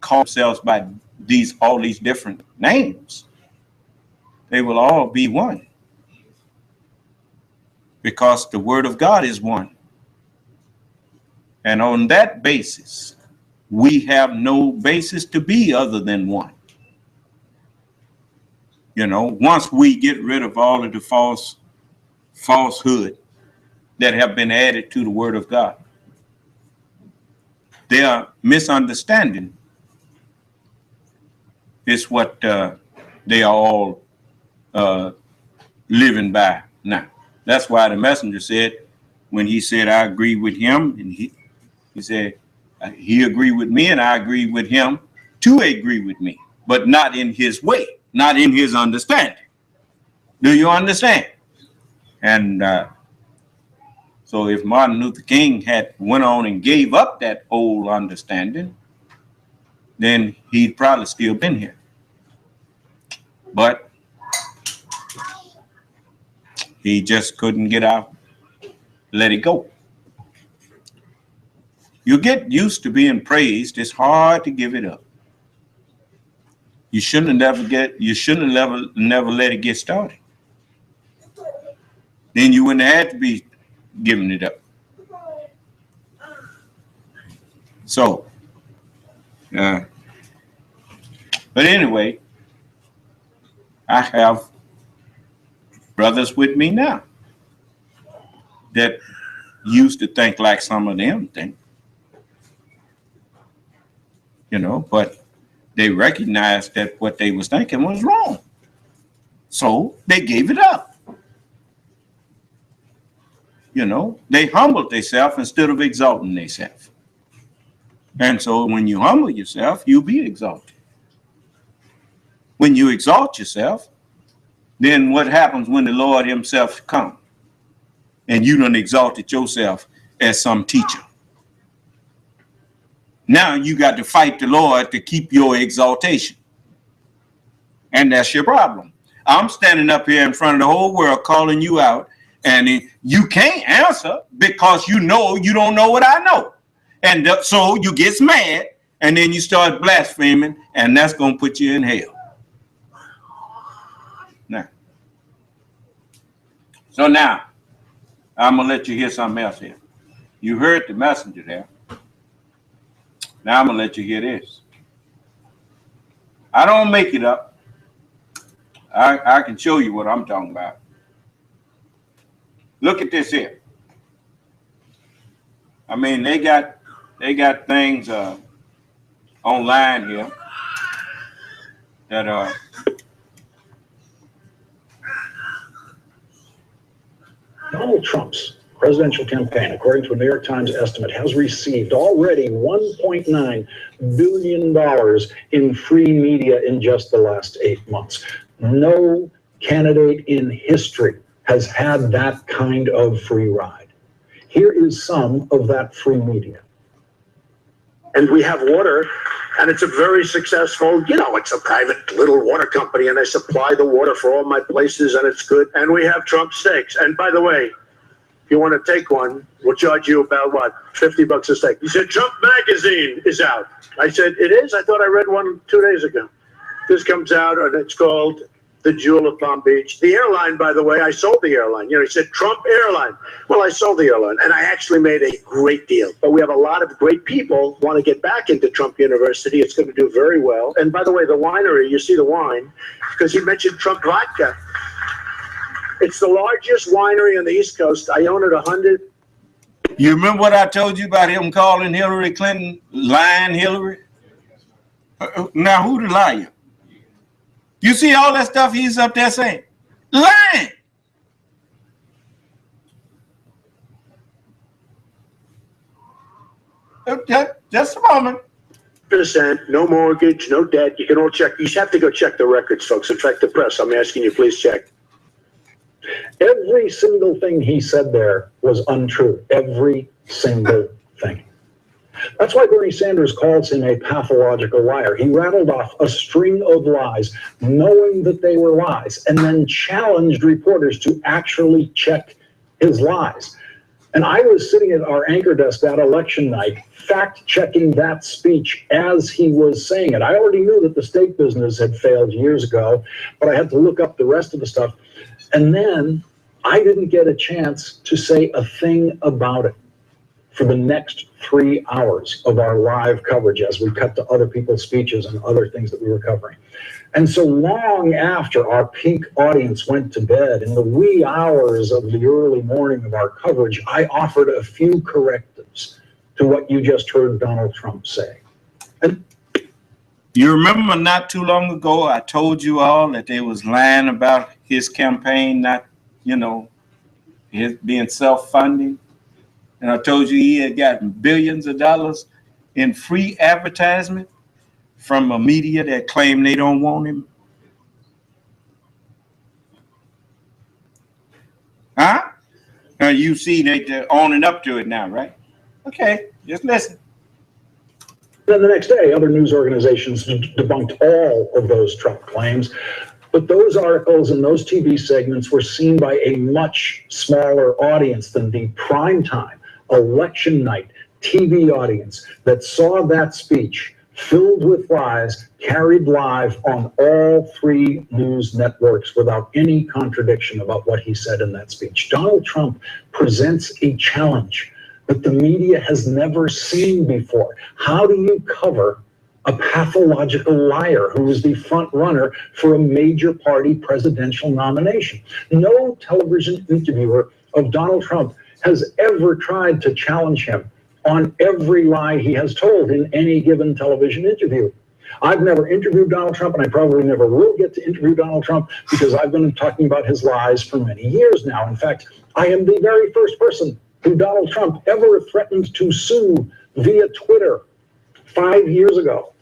call themselves by all these different names. They will all be one. because the word of God is one. And on that basis, we have no basis to be other than one. You know, once we get rid of all of the falsehood that have been added to the word of God, their misunderstanding is what they are all living by now. That's why the messenger said, when he said, I agree with him, and he said, he agreed with me and I agree with him to agree with me, but not in his way, not in his understanding. Do you understand? And so if Martin Luther King had went on and gave up that old understanding, then he'd probably still been here. But he just couldn't get out, let it go. You get used to being praised. It's hard to give it up. You shouldn't have never let it get started. Then you wouldn't have to be giving it up. So, but anyway, I have brothers with me now that used to think like some of them think, you know, but they recognized that what they was thinking was wrong. So they gave it up. You know, they humbled themselves instead of exalting themselves. And so when you humble yourself, you'll be exalted. When you exalt yourself, then what happens when the Lord himself comes and you done exalted yourself as some teacher? Now you got to fight the Lord to keep your exaltation. And that's your problem. I'm standing up here in front of the whole world calling you out, and you can't answer because you know you don't know what I know. And so you get mad, and then you start blaspheming, and that's going to put you in hell. Now. So now, I'm going to let you hear something else here. You heard the messenger there. Now I'm going to let you hear this. I don't make it up. I can show you what I'm talking about. Look at this here. I mean, they got things online here that are Donald Trump's presidential campaign, according to a New York Times estimate, has received already $1.9 billion in free media in just the last 8 months. No candidate in history has had that kind of free ride. Here is some of that free media. And we have water, and it's a very successful, it's a private little water company, and I supply the water for all my places, and it's good. And we have Trump steaks. And by the way, if you want to take one, we'll charge you about, $50 a steak. He said, Trump magazine is out. I said, it is? I thought I read one 2 days ago. This comes out, and it's called The Jewel of Palm Beach. The airline, by the way, I sold the airline. He said, Trump Airline. Well, I sold the airline, and I actually made a great deal. But we have a lot of great people want to get back into Trump University. It's going to do very well. And by the way, the winery, you see the wine, because he mentioned Trump vodka. It's the largest winery on the East Coast. I own it 100. You remember what I told you about him calling Hillary Clinton lying Hillary? Now, who the liar? You see all that stuff he's up there saying? Lying. Just a moment. %, no mortgage, no debt. You can all check. You have to go check the records, folks. In fact, the press, I'm asking you, please check. Every single thing he said there was untrue. Every single thing. That's why Bernie Sanders calls him a pathological liar. He rattled off a string of lies, knowing that they were lies, and then challenged reporters to actually check his lies. And I was sitting at our anchor desk that election night, fact-checking that speech as he was saying it. I already knew that the state business had failed years ago, but I had to look up the rest of the stuff. And then I didn't get a chance to say a thing about it for the next 3 hours of our live coverage as we cut to other people's speeches and other things that we were covering. And so long after our peak audience went to bed, in the wee hours of the early morning of our coverage, I offered a few correctives to what you just heard Donald Trump say. And you remember not too long ago, I told you all that they was lying about his campaign not, his being self-funding. And I told you he had gotten billions of dollars in free advertisement from a media that claim they don't want him. Huh? Now you see they're owning up to it now, right? Okay, just listen. Then the next day, other news organizations debunked all of those Trump claims. But those articles and those TV segments were seen by a much smaller audience than the primetime election night TV audience that saw that speech filled with lies, carried live on all 3 news networks without any contradiction about what he said in that speech. Donald Trump presents a challenge that the media has never seen before. How do you cover a pathological liar who is the front runner for a major party presidential nomination? No television interviewer of Donald Trump has ever tried to challenge him on every lie he has told in any given television interview. I've never interviewed Donald Trump, and I probably never will get to interview Donald Trump because I've been talking about his lies for many years now. In fact, I am the very first person who Donald Trump ever threatened to sue via Twitter 5 years ago.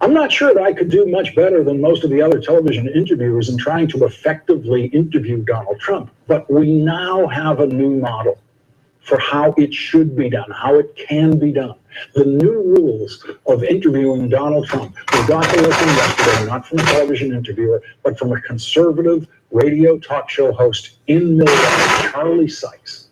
I'm not sure that I could do much better than most of the other television interviewers in trying to effectively interview Donald Trump, but we now have a new model for how it should be done, how it can be done. The new rules of interviewing Donald Trump. We got the lesson yesterday, not from a television interviewer, but from a conservative radio talk show host in Milwaukee, Charlie Sykes.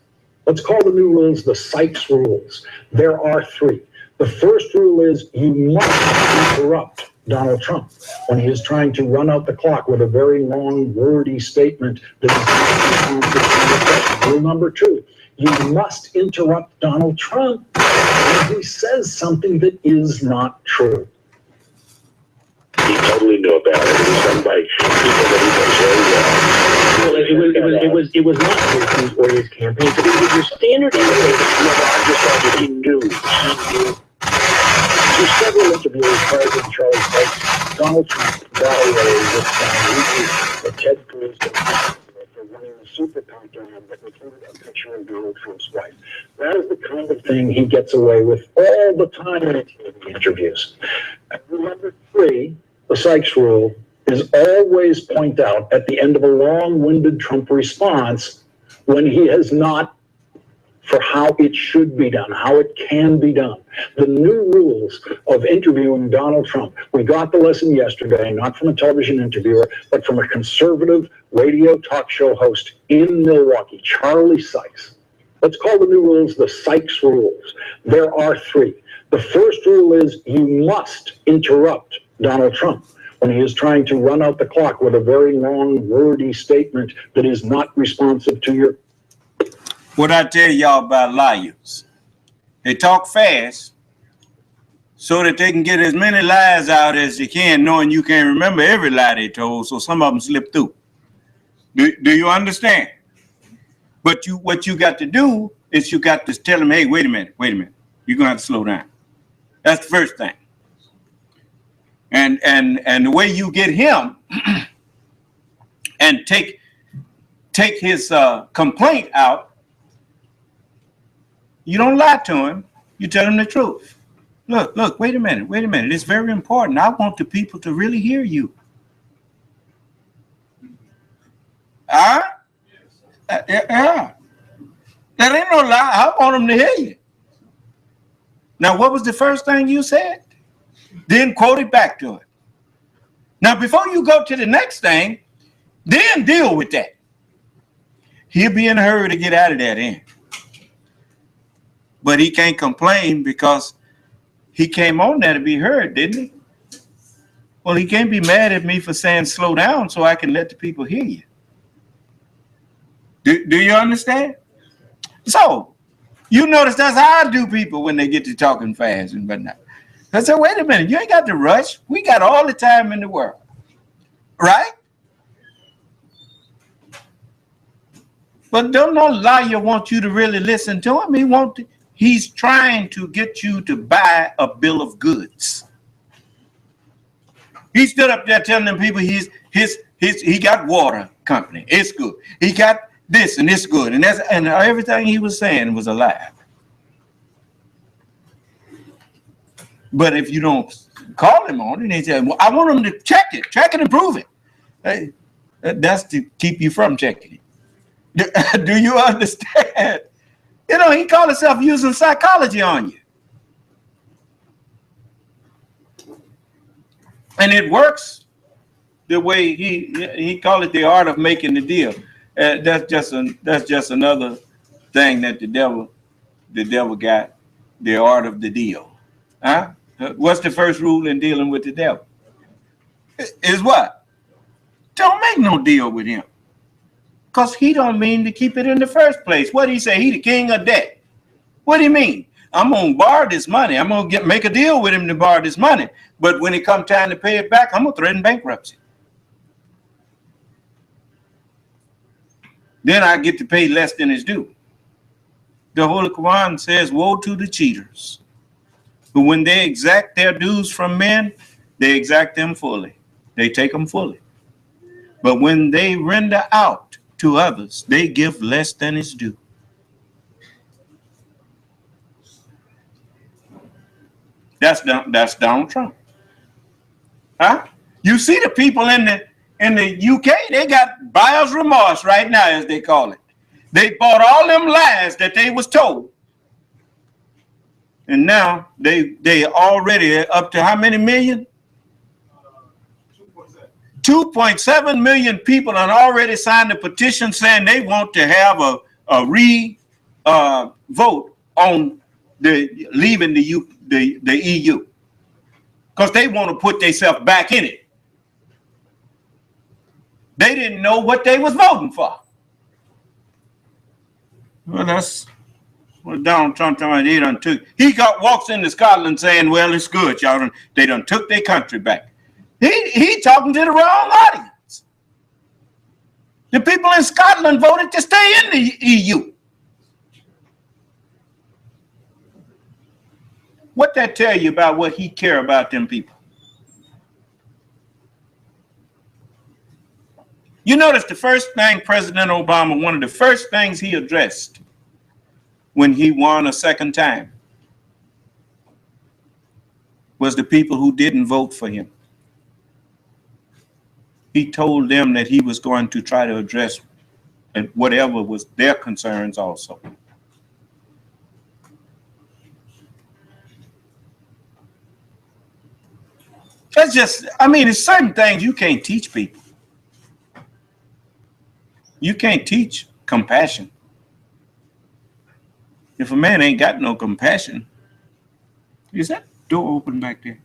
Let's call the new rules the Sykes rules. There are 3. The first rule is you must interrupt Donald Trump when he is trying to run out the clock with a very long, wordy statement that is not responsive to your question. Rule number 2, you must interrupt Donald Trump when he says something that is not true. He totally knew about it. It was done by people that he knows very well. Well, it was not his or his campaign, but it was your standard he knew. To several interviewers prior to Charlie Sykes, Donald Trump evaluated this time that Ted Cruz for running the super PAC ad that included a picture of Donald Trump's wife. That is the kind of thing he gets away with all the time in TV interviews. And rule number 3, the Sykes rule, is always point out at the end of a long-winded Trump response when he has not for how it should be done, how it can be done. The new rules of interviewing Donald Trump. We got the lesson yesterday, not from a television interviewer, but from a conservative radio talk show host in Milwaukee, Charlie Sykes. Let's call the new rules the Sykes rules. There are 3. The first rule is you must interrupt Donald Trump when he is trying to run out the clock with a very long, wordy statement that is not responsive to your... What I tell y'all about liars, they talk fast so that they can get as many lies out as they can, knowing you can't remember every lie they told, so some of them slip through. Do you understand? But what you got to do is you got to tell them, hey, wait a minute, you're going to have to slow down. That's the first thing. And the way you get him and take his complaint out, you don't lie to him. You tell him the truth. Look, wait a minute. It's very important. I want the people to really hear you. Yeah. That ain't no lie. I want them to hear you. Now, what was the first thing you said? Then quote it back to him. Now, before you go to the next thing, then deal with that. He'll be in a hurry to get out of that end. But he can't complain because he came on there to be heard, didn't he? Well, he can't be mad at me for saying slow down so I can let the people hear you. Do you understand? So you notice that's how I do people when they get to talking fast and whatnot. I said, wait a minute, you ain't got to rush. We got all the time in the world, right? But don't no liar want you to really listen to him. He's trying to get you to buy a bill of goods. He stood up there telling them people he got water company. It's good. He got this and it's good. And everything he was saying was a lie. But if you don't call him on it, he said, well, I want him to check it and prove it. Hey, that's to keep you from checking it. Do you understand? He called himself using psychology on you. And it works the way he called it, the art of making the deal. That's just another thing that the devil got, the art of the deal. Huh? What's the first rule in dealing with the devil? Is what? Don't make no deal with him. Because he don't mean to keep it in the first place. What did he say? He the king of debt. What do you mean? I'm going to borrow this money. I'm going to make a deal with him to borrow this money. But when it comes time to pay it back, I'm going to threaten bankruptcy. Then I get to pay less than is due. The Holy Quran says, woe to the cheaters. But when they exact their dues from men, they exact them fully. They take them fully. But when they render out to others, they give less than is due. That's Donald Trump. Huh? You see the people in the UK, they got buyer's remorse right now, as they call it. They bought all them lies that they was told. And now they already up to how many million? 2.7 million people have already signed a petition saying they want to have a vote on leaving the EU, because they want to put themselves back in it. They didn't know what they was voting for. Well, that's what Donald Trump took. He walks into Scotland saying, well, it's good, y'all. They done took their country back. He talking to the wrong audience. The people in Scotland voted to stay in the EU. What that tell you about what he care about them people? You notice the first thing President Obama, one of the first things he addressed when he won a second time was the people who didn't vote for him. He told them that he was going to try to address whatever was their concerns also. That's just, it's certain things you can't teach people. You can't teach compassion. If a man ain't got no compassion, is that door open back there?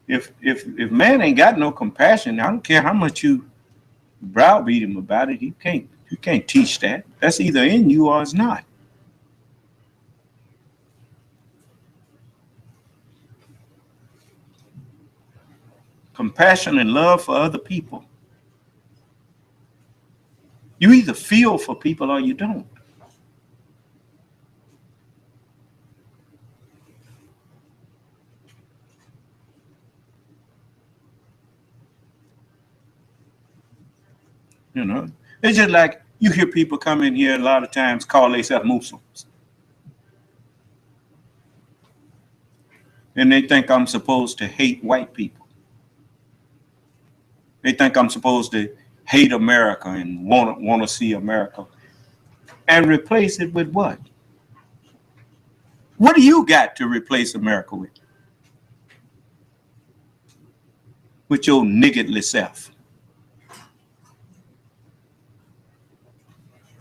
If man ain't got no compassion, I don't care how much you browbeat him about it. You can't teach that. That's either in you or it's not. Compassion and love for other people. You either feel for people or you don't. It's just like you hear people come in here a lot of times call themselves Muslims. And they think I'm supposed to hate white people. They think I'm supposed to hate America and want to see America. And replace it with what? What do you got to replace America with? With your niggardly self.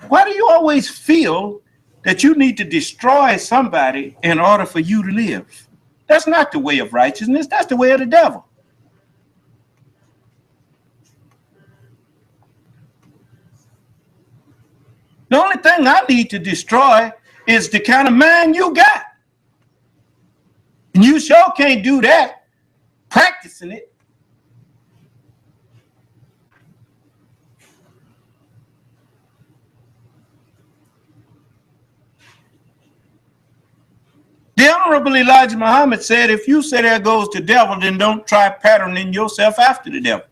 Why do you always feel that you need to destroy somebody in order for you to live? That's not the way of righteousness. That's the way of the devil. The only thing I need to destroy is the kind of mind you got. And you sure can't do that practicing it. The Honorable Elijah Muhammad said, if you say there goes the devil, then don't try patterning yourself after the devil.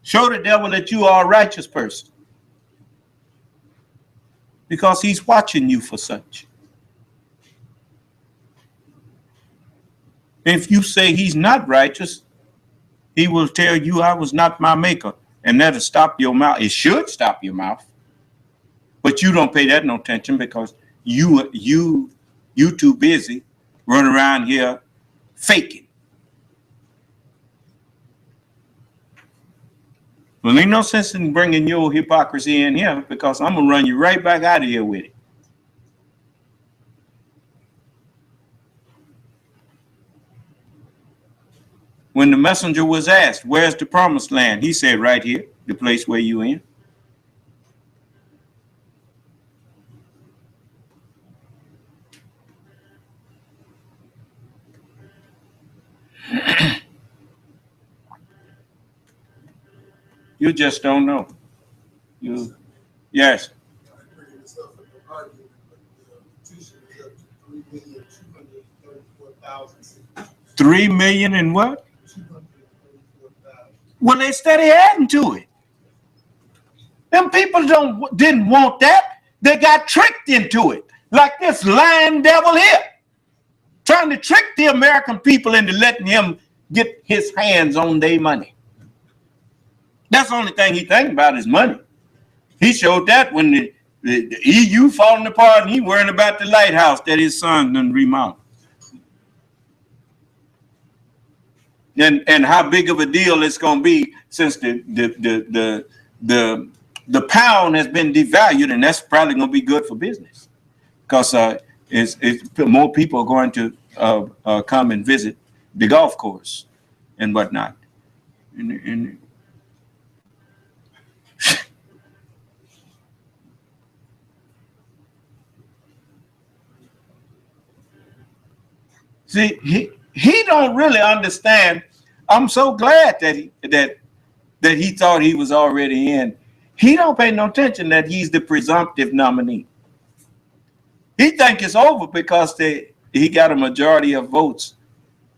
Show the devil that you are a righteous person, because he's watching you for such. If you say he's not righteous, he will tell you, I was not my maker. And that'll stop your mouth. It should stop your mouth. But you don't pay that no attention, because you too busy running around here faking. Well, ain't no sense in bringing your hypocrisy in here, because I'm going to run you right back out of here with it. When the messenger was asked, where's the promised land? He said, right here, the place where you in. You just don't know. Yes. 3 million and what? Well, they steady adding to it. Them people didn't want that. They got tricked into it. Like this lying devil here, trying to trick the American people into letting him get his hands on their money. That's the only thing he thinks about is money. He showed that when the EU falling apart and he worrying about the lighthouse that his son done remodeled. And how big of a deal it's going to be since the pound has been devalued, and that's probably going to be good for business, because more people are going to come and visit the golf course and whatnot. See, he don't really understand. I'm so glad that he thought he was already in. He don't pay no attention that he's the presumptive nominee. He think it's over because he got a majority of votes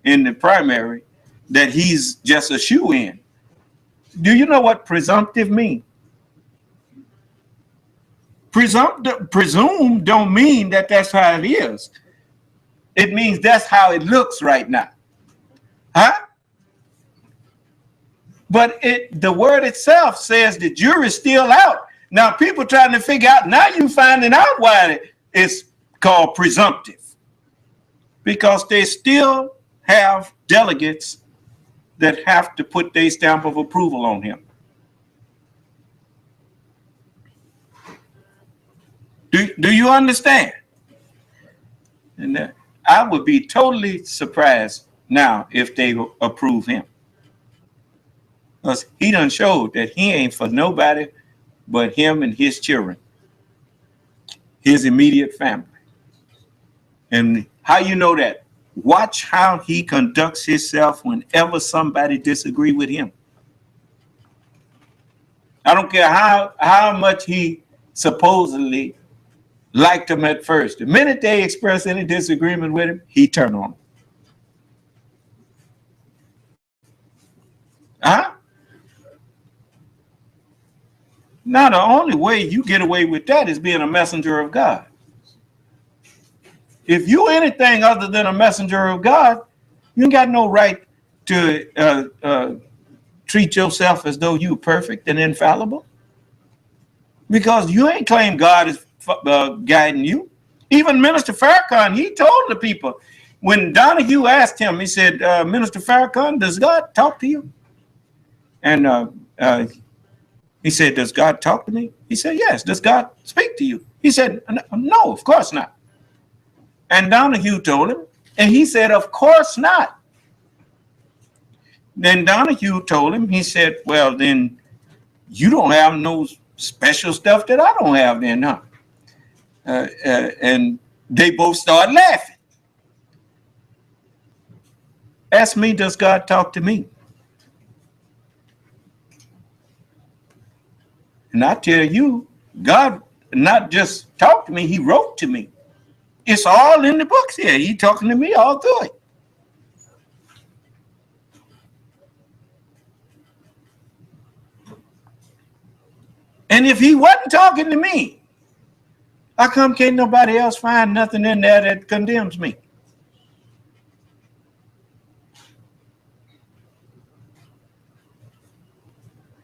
in the primary, that he's just a shoe-in. Do you know what presumptive mean? Presume don't mean that that's how it is. It means that's how it looks right now. Huh? But the word itself says the jury's still out. Now people trying to figure out, now you finding out why it's called presumptive. Because they still have delegates that have to put their stamp of approval on him. Do you understand? And I would be totally surprised now if they approve him. Because he done showed that he ain't for nobody but him and his children, his immediate family. And how you know that? Watch how he conducts himself whenever somebody disagree with him. I don't care how much he supposedly liked them at first. The minute they express any disagreement with him, he turn on them. Huh? Now, the only way you get away with that is being a messenger of God. If you anything other than a messenger of God, you ain't got no right to treat yourself as though you're perfect and infallible, because you ain't claimed God is guiding you. Even Minister Farrakhan, he told the people, when Donahue asked him, he said, Minister Farrakhan, does God talk to you? And he said, does God talk to me? He said, yes. Does God speak to you? He said, no, of course not. And Donahue told him, and he said, of course not. Then Donahue told him, he said, well, then you don't have no special stuff that I don't have then, huh? And they both start laughing. Ask me, does God talk to me? And I tell you, God not just talked to me, he wrote to me. It's all in the books here. He talking to me all through it. And if he wasn't talking to me, how come can't nobody else find nothing in there that condemns me?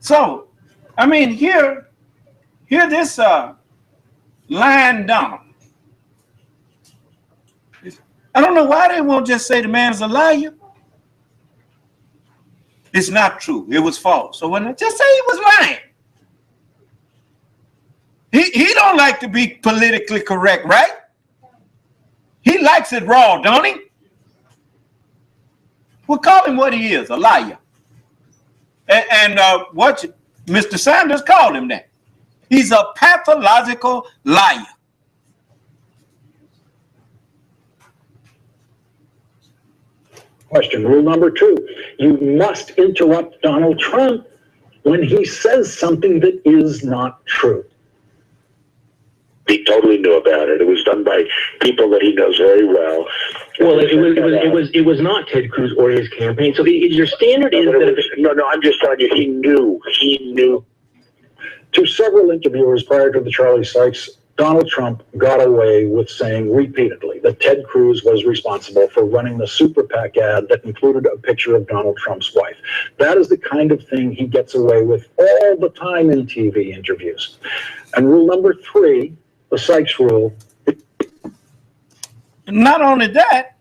So, I mean, here this lying Donald. I don't know why they won't just say the man's a liar. It's not true. It was false. So when they just say he was lying. He don't like to be politically correct, right? He likes it raw, don't he? We'll call him what he is, a liar. And what Mr. Sanders called him that. He's a pathological liar. Question, rule number 2. You must interrupt Donald Trump when he says something that is not true. He totally knew about it. It was done by people that he knows very well. Well, it was not Ted Cruz or his campaign. So your standard is that no. I'm just telling you, he knew. To several interviewers prior to the Charlie Sykes, Donald Trump got away with saying repeatedly that Ted Cruz was responsible for running the super PAC ad that included a picture of Donald Trump's wife. That is the kind of thing he gets away with all the time in TV interviews. And rule number 3, the Sykes rule. Not only that,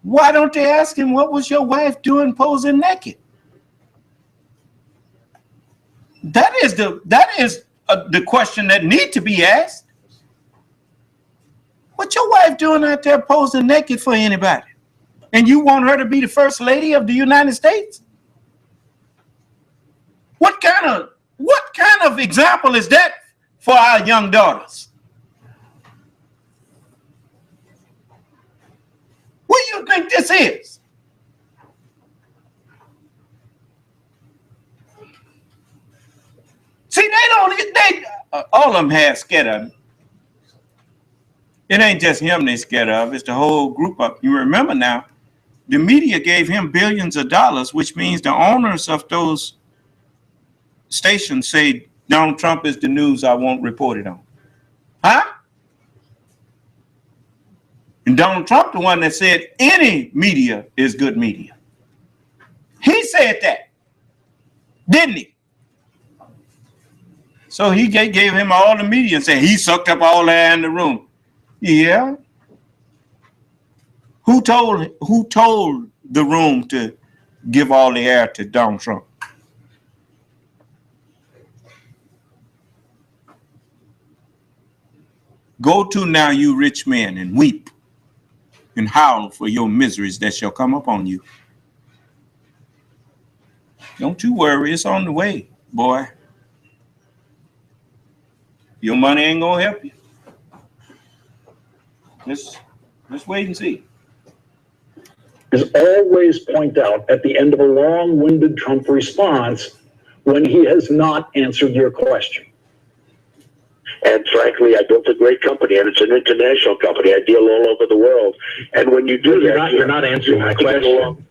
why don't they ask him, what was your wife doing posing naked? That is the question that need to be asked. What your wife doing out there posing naked for anybody? And you want her to be the first lady of the United States? What kind of example is that for our young daughters? What do you think this is? See, all of them have scared of him. It ain't just him they scared of, it's the whole group of, you remember now, the media gave him billions of dollars, which means the owners of those stations say Donald Trump is the news I won't report it on. Huh? And Donald Trump, the one that said any media is good media. He said that, didn't he? So he gave him all the media and said he sucked up all the air in the room. Yeah. Who told the room to give all the air to Donald Trump? Go to now, you rich men, and weep and howl for your miseries that shall come upon you. Don't you worry, it's on the way, boy. Your money ain't gonna help you. Let's wait and see. Is always point out at the end of a long-winded Trump response when he has not answered your question. And frankly, I built a great company, and it's an international company. I deal all over the world. And when you do that, you're not answering my question.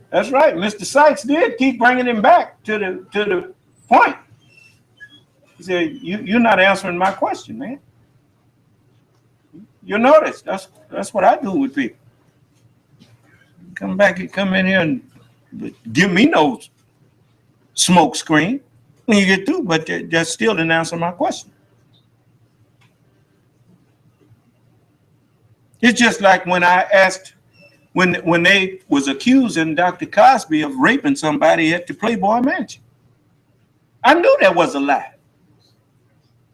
That's right. Mr. Sykes did keep bringing him back to the point. He said, "You're not answering my question, man." You notice that's what I do with people. Come in here and give me no smoke screen when you get through, but that still didn't answer my question. It's just like when I asked, when they was accusing Dr. Cosby of raping somebody at the Playboy Mansion. I knew that was a lie.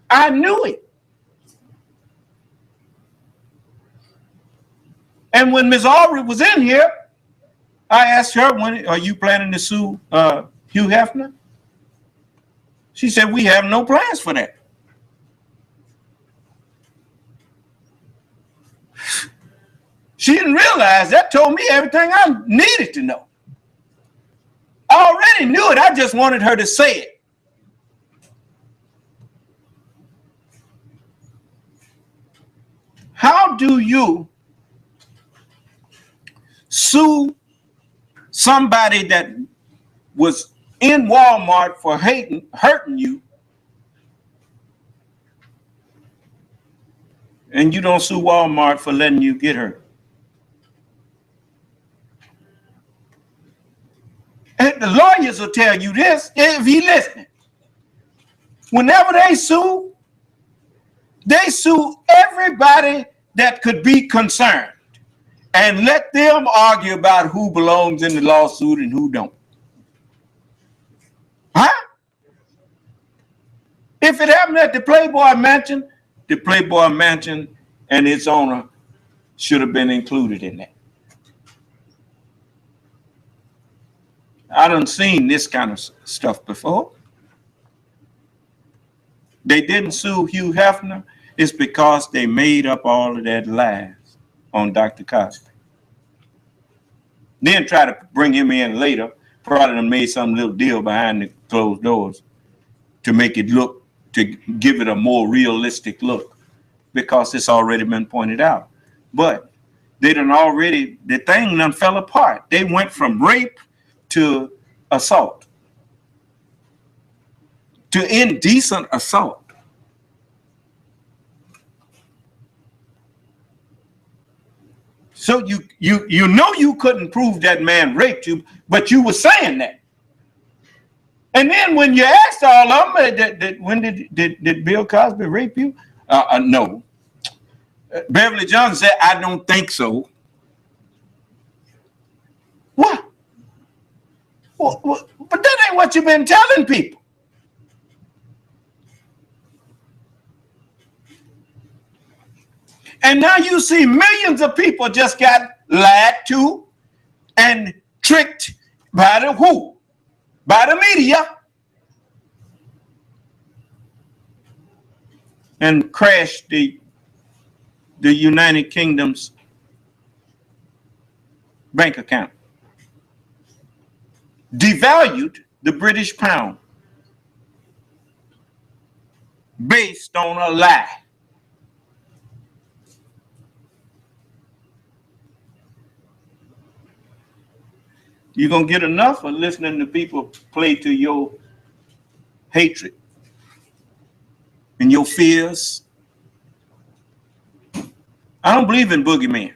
I knew it. And when Ms. Aubrey was in here, I asked her, when are you planning to sue Hugh Hefner? She said, we have no plans for that. She didn't realize that told me everything I needed to know. I already knew it. I just wanted her to say it. How do you sue somebody that was in Walmart for hurting you, and you don't sue Walmart for letting you get hurt? And the lawyers will tell you this if you're listening. Whenever they sue everybody that could be concerned and let them argue about who belongs in the lawsuit and who don't. Huh? If it happened at the Playboy Mansion and its owner should have been included in that. I done seen this kind of stuff before. They didn't sue Hugh Hefner. It's because they made up all of that lies on Dr. Cosby. Then try to bring him in later. Probably done made some little deal behind the closed doors to make it look, to give it a more realistic look, because it's already been pointed out. But they done already, the thing done fell apart. They went from rape to assault, to indecent assault. So you know you couldn't prove that man raped you, but you were saying that. And then when you asked all of them, when did Bill Cosby rape you? No. Beverly Johnson said, I don't think so. What? Well, but that ain't what you've been telling people. And now you see millions of people just got lied to and tricked by the who? By the media. And crashed the United Kingdom's bank account. Devalued the British pound based on a lie. You gonna get enough of listening to people play to your hatred and your fears? I don't believe in boogeyman.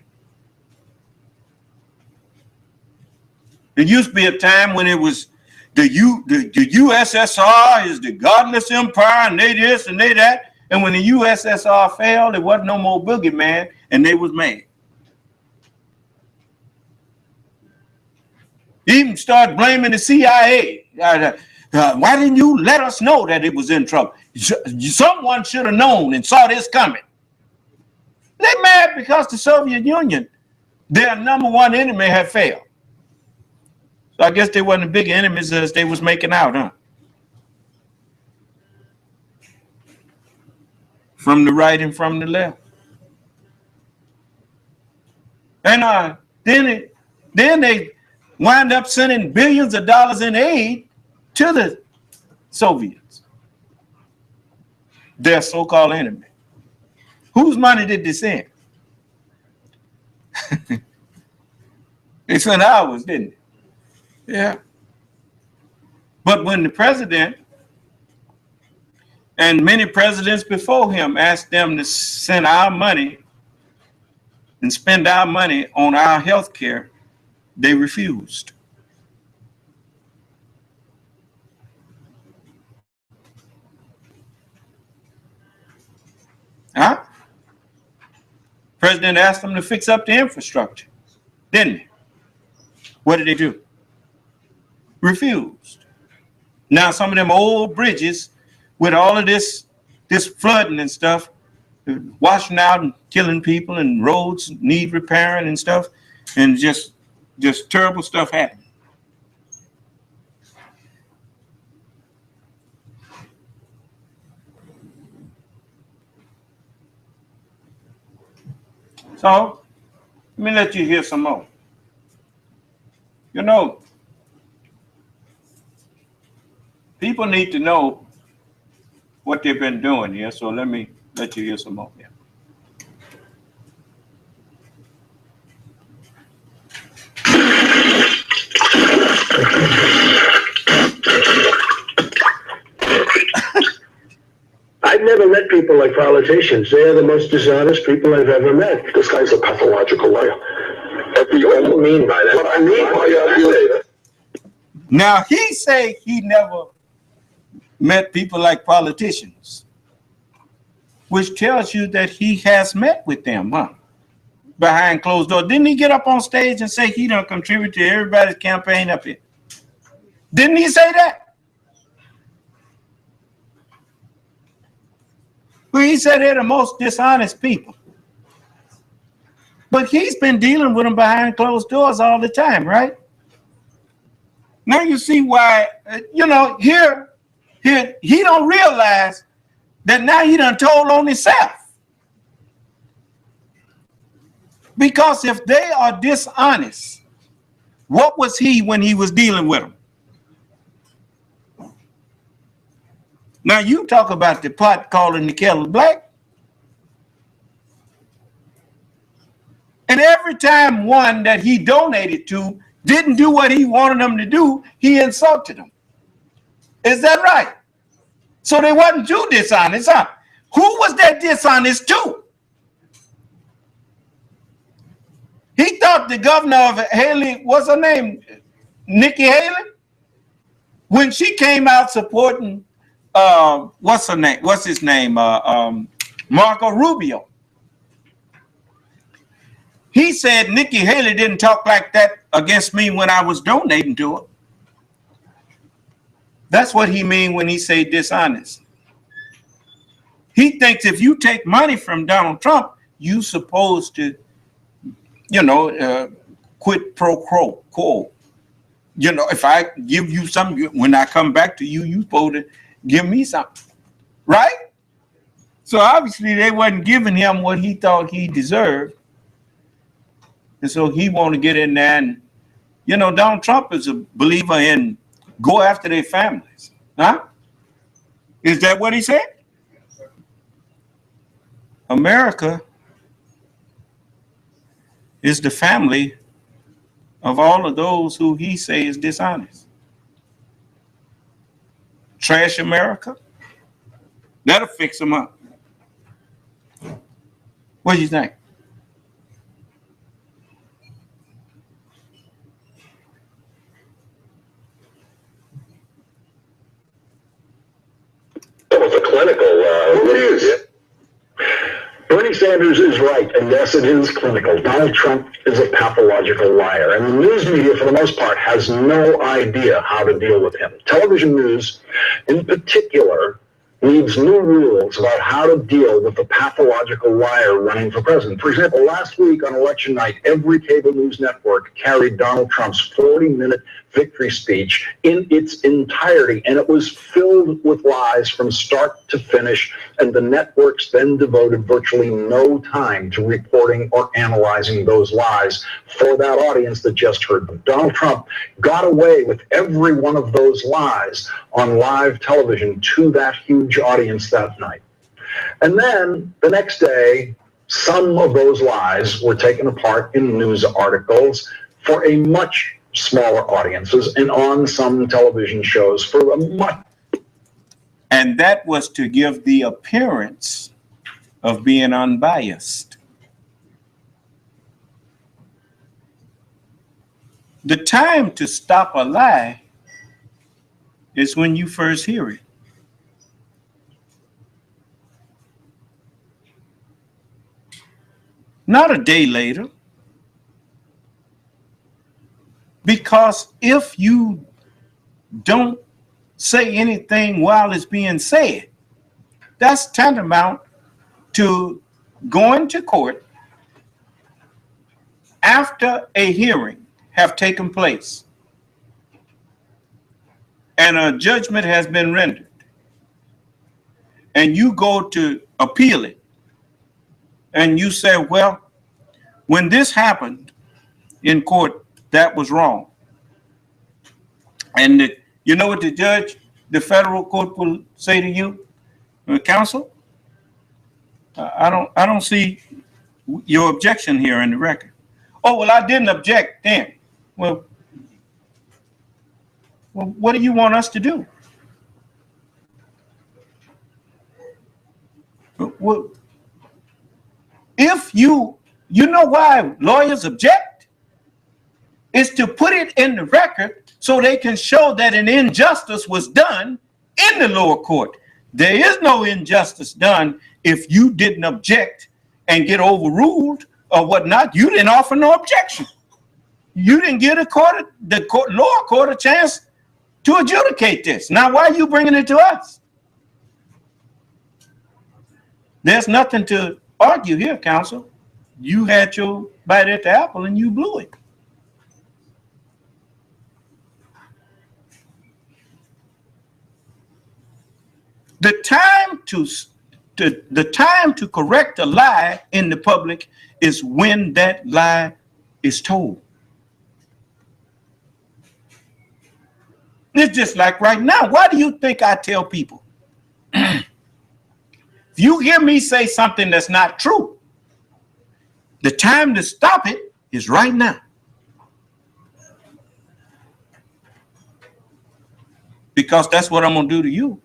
There used to be a time when it was the USSR is the godless empire and they this and they that. And when the USSR failed, there wasn't no more boogeyman and they was mad. Even started blaming the CIA. Why didn't you let us know that it was in trouble? Someone should have known and saw this coming. They're mad because the Soviet Union, their number one enemy, had failed. So I guess they weren't as big enemies as they was making out, huh? From the right and from the left. And then they wind up sending billions of dollars in aid to the Soviets, their so-called enemy. Whose money did they send? They sent ours, didn't it? Yeah. But when the president and many presidents before him asked them to send our money and spend our money on our health care, they refused. Huh? President asked them to fix up the infrastructure, didn't he? What did they do? Refused. Now some of them old bridges with all of this flooding and stuff, washing out and killing people, and roads need repairing and stuff, and just Just terrible stuff happening. So, let me let you hear some more. You know, people need to know what they've been doing here, so let me let you hear some more here. I've never met people like politicians. They're the most dishonest people I've ever met. This guy's a pathological liar. What do you mean by that? What I mean by that is, Now, he say he never met people like politicians, which tells you that he has met with them, huh? Behind closed doors. Didn't he get up on stage and say he don't contribute to everybody's campaign up here? Didn't he say that? Well, he said they're the most dishonest people. But he's been dealing with them behind closed doors all the time, right? Now you see why, here, he don't realize that now he done told on himself. Because if they are dishonest, what was he when he was dealing with them? Now you talk about the pot calling the kettle black. And every time one that he donated to didn't do what he wanted them to do, he insulted them. Is that right? So they wasn't too dishonest, huh? Who was that dishonest to? He thought the governor of Haley, what's her name? Nikki Haley? When she came out supporting, what's her name? What's his name? Marco Rubio. He said Nikki Haley didn't talk like that against me when I was donating to her. That's what he mean when he say dishonest. He thinks if you take money from Donald Trump, you supposed to, quid pro quo. If I give you something, when I come back to you, you supposed to give me something, right? So obviously they wasn't giving him what he thought he deserved. And so he want to get in there and, Donald Trump is a believer in go after their families. Huh? Is that what he said? America is the family of all of those who he say is dishonest. Trash America? That'll fix them up. What do you think? It was a clinical. Bernie Sanders is right, and yes, it is clinical. Donald Trump is a pathological liar, and the news media, for the most part, has no idea how to deal with him. Television news, in particular, needs new rules about how to deal with the pathological liar running for president. For example, last week on election night, every cable news network carried Donald Trump's 40-minute victory speech in its entirety, and it was filled with lies from start to finish, and the networks then devoted virtually no time to reporting or analyzing those lies for that audience that just heard them. Donald Trump got away with every one of those lies on live television to that huge audience that night. And then the next day, some of those lies were taken apart in news articles for a much smaller audiences and on some television shows for a much. And that was to give the appearance of being unbiased. The time to stop a lie is when you first hear it. Not a day later. Because if you don't say anything while it's being said, that's tantamount to going to court after a hearing have taken place and a judgment has been rendered, and you go to appeal it, and you say, well, when this happened in court, that was wrong. And you know what the judge, the federal court will say to you, counsel, I don't see your objection here in the record. Oh, well, I didn't object then. Well, what do you want us to do? Well, if you know why lawyers object, is to put it in the record so they can show that an injustice was done in the lower court. There is no injustice done if you didn't object and get overruled or whatnot. You didn't offer no objection. You didn't give the lower court a chance to adjudicate this. Now, why are you bringing it to us? There's nothing to argue here, counsel. You had your bite at the apple and you blew it. The time to correct a lie in the public is when that lie is told. It's just like right now. Why do you think I tell people? If you hear me say something that's not true, the time to stop it is right now. Because that's what I'm going to do to you.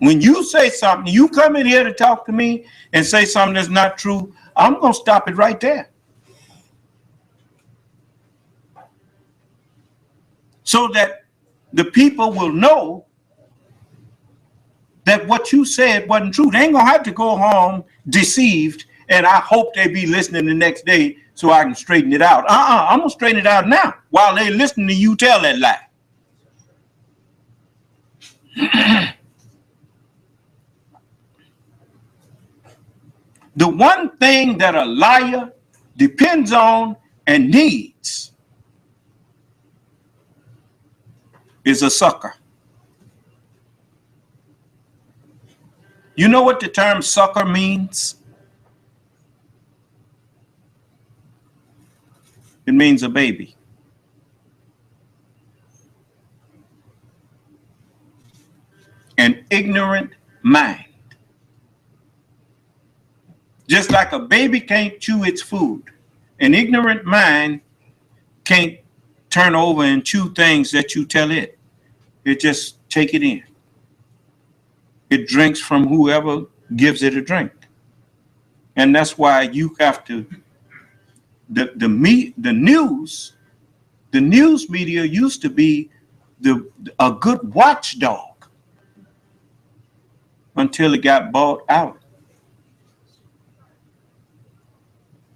When you say something, you come in here to talk to me and say something that's not true, I'm going to stop it right there. So that the people will know that what you said wasn't true. They ain't going to have to go home deceived, and I hope they be listening the next day so I can straighten it out. I'm going to straighten it out now while they listening to you tell that lie. The one thing that a liar depends on and needs is a sucker. You know what the term sucker means? It means a baby. An ignorant mind. Just like a baby can't chew its food, an ignorant mind can't turn over and chew things that you tell it. It just take it in. It drinks from whoever gives it a drink. And that's why you have to, the news media used to be a good watchdog until it got bought out.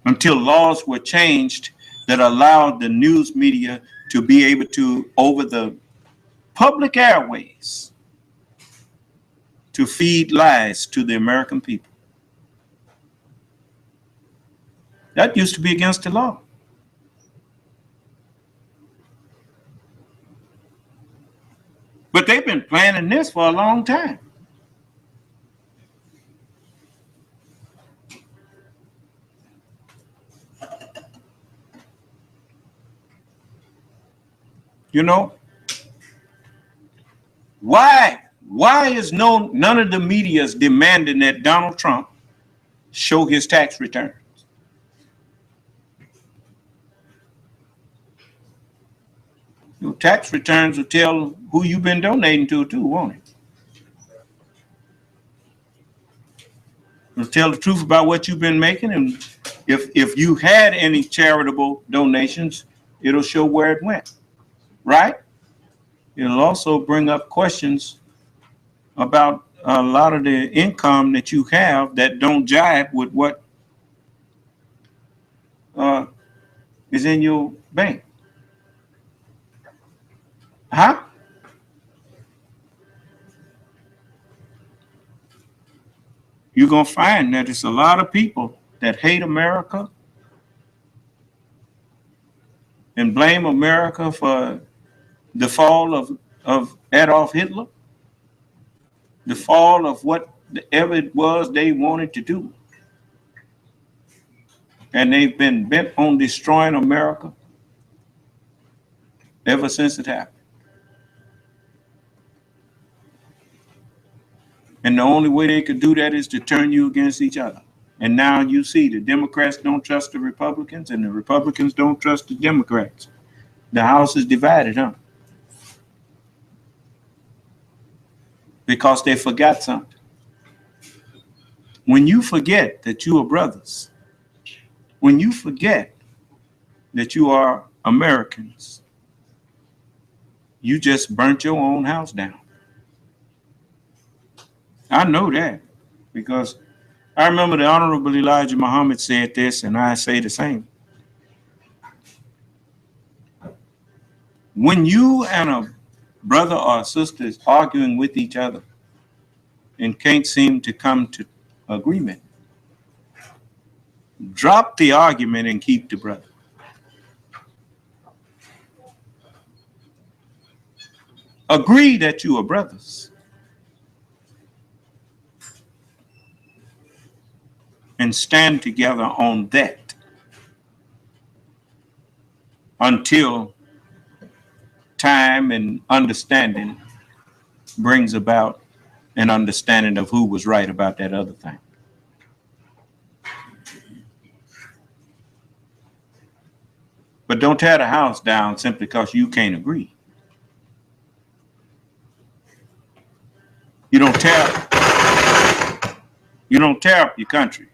Until laws were changed that allowed the news media to be able to, over the public airways, to feed lies to the American people. That used to be against the law. But they've been planning this for a long time. You know, why is none of the media's demanding that Donald Trump show his tax returns? Your tax returns will tell who you've been donating to too, won't it? It'll tell the truth about what you've been making, and if you had any charitable donations, it'll show where it went. Right? It'll also bring up questions about a lot of the income that you have that don't jive with what is in your bank. Huh? You're going to find that it's a lot of people that hate America and blame America for the fall of Adolf Hitler, the fall of whatever it was they wanted to do. And they've been bent on destroying America ever since it happened. And the only way they could do that is to turn you against each other. And now you see the Democrats don't trust the Republicans and the Republicans don't trust the Democrats. The House is divided, huh? Because they forgot something. When you forget that you are brothers, when you forget that you are Americans, you just burnt your own house down. I know that because I remember the Honorable Elijah Muhammad said this, and I say the same. When you and a brother or sister is arguing with each other and can't seem to come to agreement, drop the argument and keep the brother. Agree that you are brothers. And stand together on that until time and understanding brings about an understanding of who was right about that other thing. But don't tear the house down simply because you can't agree. You don't tear up your country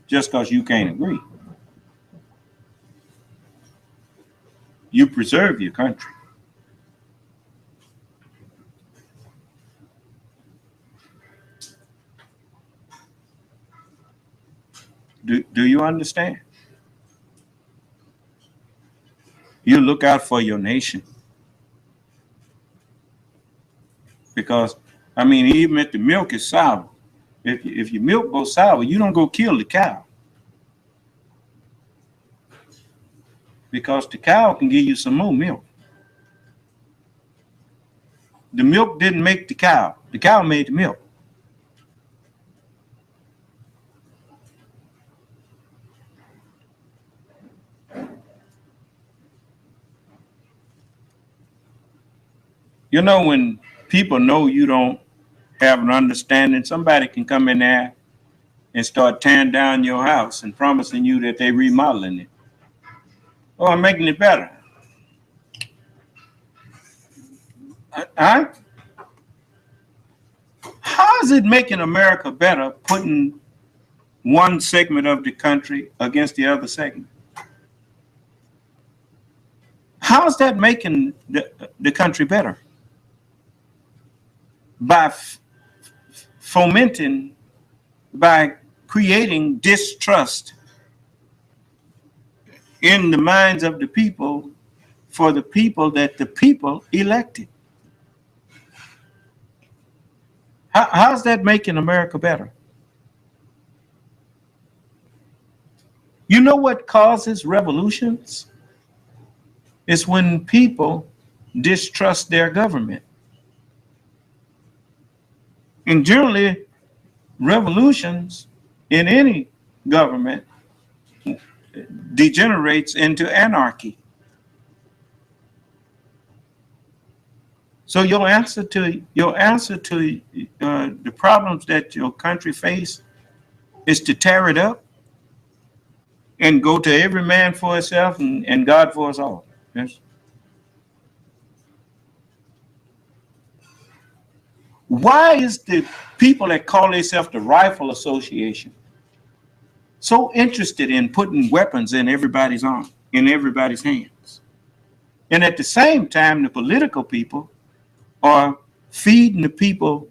just because you can't agree. You preserve your country. Do you understand? You look out for your nation. Because, I mean, even if the milk is sour, if your milk goes sour, you don't go kill the cow. Because the cow can give you some more milk. The milk didn't make the cow made the milk. You know, when people know you don't have an understanding, somebody can come in there and start tearing down your house and promising you that they're remodeling it. Oh, I'm making it better. How is it making America better putting one segment of the country against the other segment? How is that making the country better? By fomenting, by creating distrust in the minds of the people for the people that the people elected. How's that making America better? You know what causes revolutions? It's when people distrust their government. And generally, revolutions in any government degenerates into anarchy. So your answer to the problems that your country face is to tear it up and go to every man for himself and God for us all. Yes. Why is the people that call themselves the Rifle Association so interested in putting weapons in everybody's arm, in everybody's hands? And at the same time, the political people are feeding the people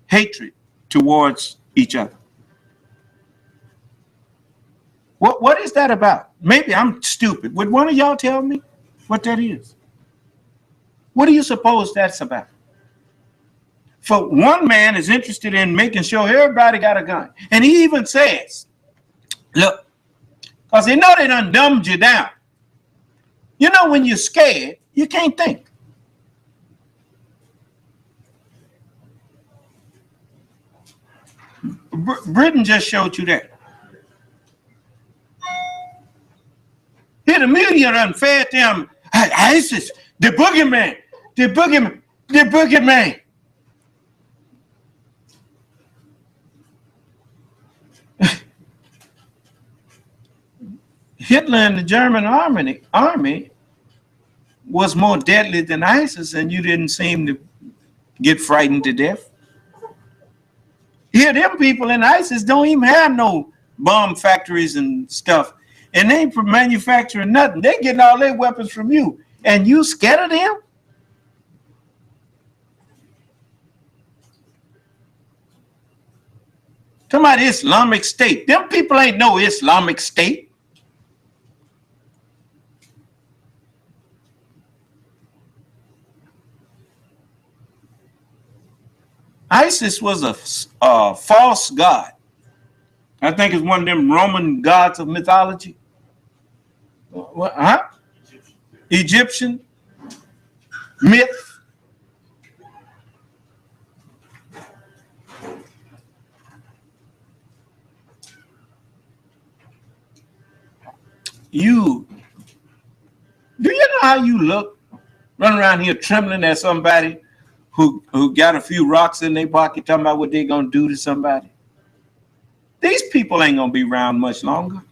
hatred towards each other. What is that about? Maybe I'm stupid. Would one of y'all tell me what that is? What do you suppose that's about? For one man is interested in making sure everybody got a gun. And he even says, look, because they know they done dumbed you down. You know, when you're scared, you can't think. Britain just showed you that. Here, the media done fed them ISIS, the boogeyman, the boogeyman, the boogeyman. Hitler and the German army was more deadly than ISIS, and you didn't seem to get frightened to death. Here, them people in ISIS don't even have no bomb factories and stuff, and they ain't manufacturing nothing. They getting all their weapons from you, and you scared of them? Talking about Islamic State. Them people ain't no Islamic State. ISIS was a false god. I think it's one of them Roman gods of mythology. What, huh? Egyptian myth. Do you know how you look? Run around here trembling at somebody who got a few rocks in their pocket talking about what they're going to do to somebody. These people ain't going to be around much longer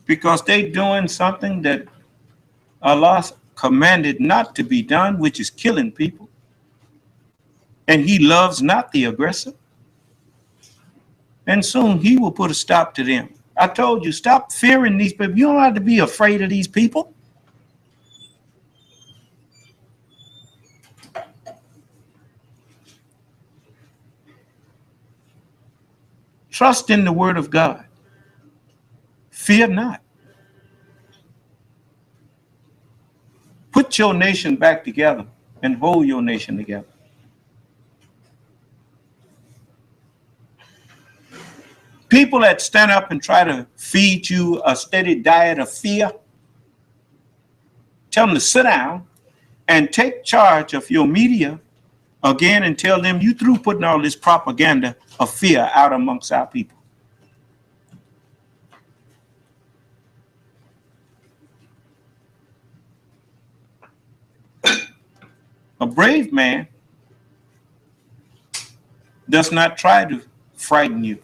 because they doing something that Allah commanded not to be done, which is killing people. And he loves not the aggressor. And soon he will put a stop to them. I told you, stop fearing these people. You don't have to be afraid of these people. Trust in the word of God. Fear not. Put your nation back together and hold your nation together. People that stand up and try to feed you a steady diet of fear, tell them to sit down and take charge of your media again and tell them you through putting all this propaganda of fear out amongst our people. A brave man does not try to frighten you.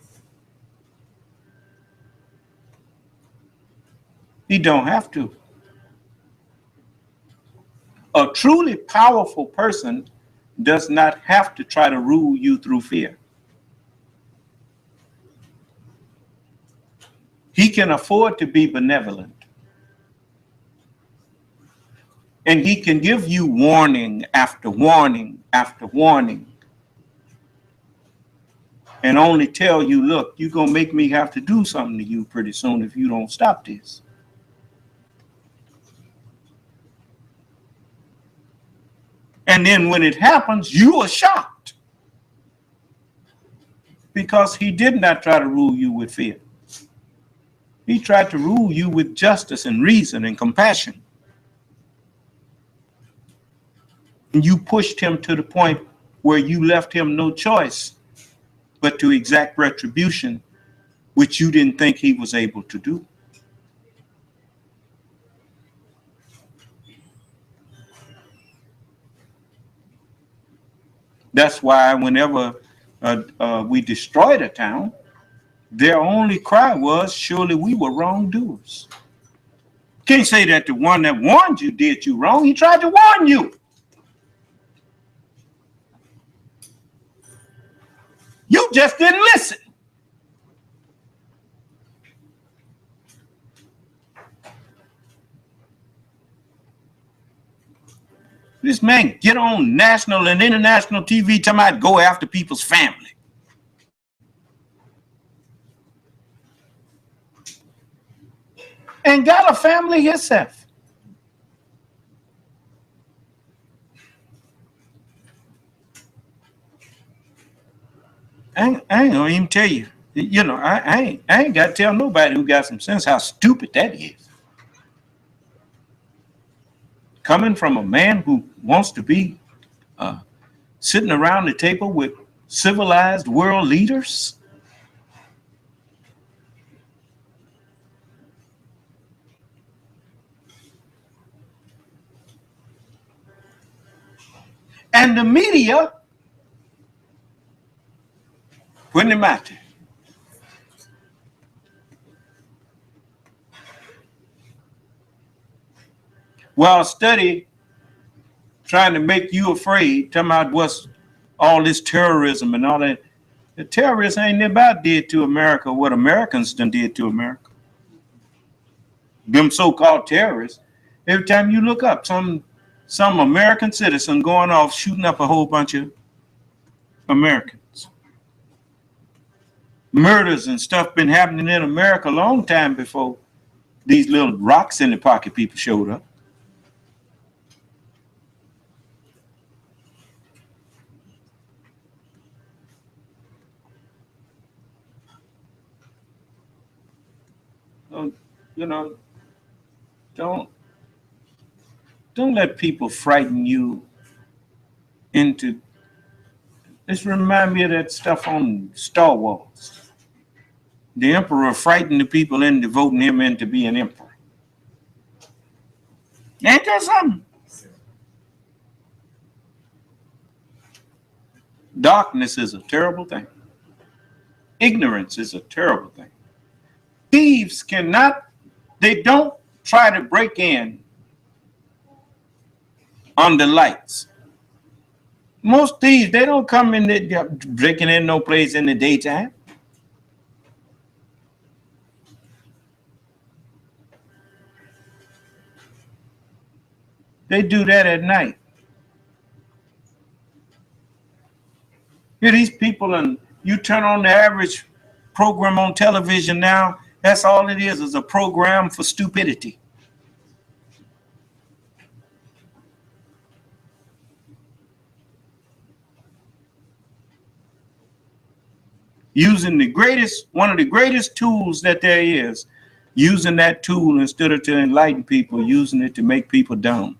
He don't have to. A truly powerful person does not have to try to rule you through fear. He can afford to be benevolent. And he can give you warning after warning after warning. And only tell you, look, you're going to make me have to do something to you pretty soon if you don't stop this. And then when it happens, you are shocked. Because he did not try to rule you with fear. He tried to rule you with justice and reason and compassion. And you pushed him to the point where you left him no choice but to exact retribution, which you didn't think he was able to do. That's why whenever we destroyed a town, their only cry was, surely we were wrongdoers. Can't say that the one that warned you did you wrong. He tried to warn you. You just didn't listen. This man get on national and international TV talking about go after people's family. And got a family himself. I ain't gonna even tell you. You know, I ain't got to tell nobody who got some sense how stupid that is. coming from a man who wants to be sitting around the table with civilized world leaders? And the media putting him out there. Well, study trying to make you afraid, talking about what's all this terrorism and all that. The terrorists ain't about did to America what Americans done did to America. Them so-called terrorists. Every time you look up some American citizen going off shooting up a whole bunch of Americans. Murders and stuff been happening in America a long time before these little rocks in the pocket people showed up. So, you know, don't let people frighten you into. This remind me of that stuff on Star Wars. The emperor frightened the people into voting him in to be an emperor. Ain't that something? Darkness is a terrible thing. Ignorance is a terrible thing. Thieves they don't try to break in on the lights. Most thieves, they don't come in there breaking in no place in the daytime. They do that at night. Here these people, and you turn on the average program on television now, that's all it is a program for stupidity. Using one of the greatest tools that there is, using that tool instead of to enlighten people, using it to make people dumb.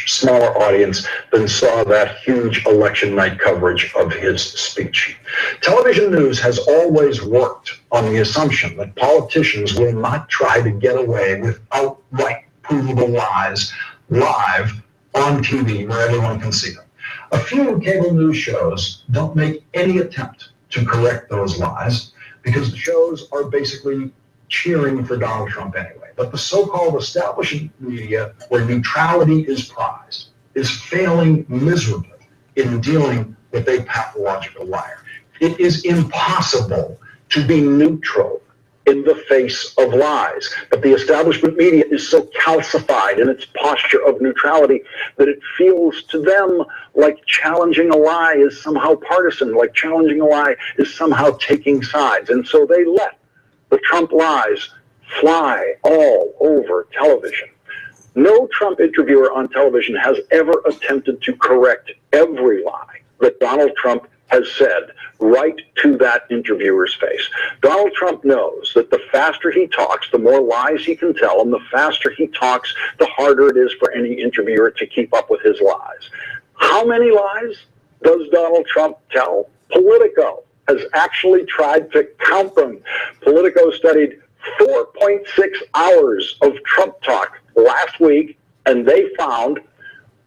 Smaller audience than saw that huge election night coverage of his speech. Television news has always worked on the assumption that politicians will not try to get away with outright provable lies live on TV where everyone can see them. A few cable news shows don't make any attempt to correct those lies because the shows are basically cheering for Donald Trump anyway. But the so-called establishment media, where neutrality is prized, is failing miserably in dealing with a pathological liar. It is impossible to be neutral in the face of lies. But the establishment media is so calcified in its posture of neutrality that it feels to them like challenging a lie is somehow partisan, like challenging a lie is somehow taking sides. And so they let the Trump lies fly all over television. No Trump interviewer on television has ever attempted to correct every lie that Donald Trump has said right to that interviewer's face. Donald Trump knows that the faster he talks, the more lies he can tell, and the faster he talks, the harder it is for any interviewer to keep up with his lies. How many lies does Donald Trump tell? Politico has actually tried to count them. Politico studied 4.6 hours of Trump talk last week, and they found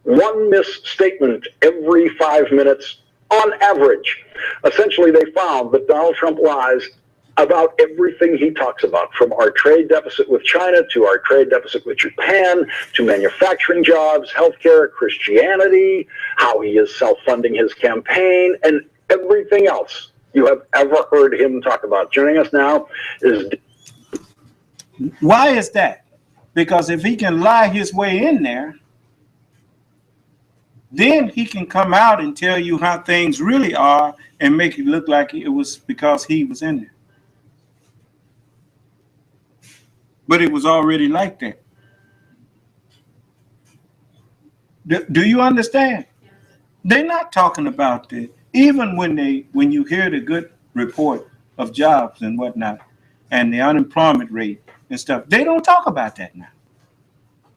one misstatement every 5 minutes on average. Essentially, they found that Donald Trump lies about everything he talks about, from our trade deficit with China to our trade deficit with Japan, to manufacturing jobs, healthcare, Christianity, how he is self-funding his campaign, and everything else you have ever heard him talk about. Joining us now is... Why is that? Because if he can lie his way in there, then he can come out and tell you how things really are and make it look like it was because he was in there. But it was already like that. Do you understand? They're not talking about that. Even when you hear the good report of jobs and whatnot, and the unemployment rate and stuff. They don't talk about that now.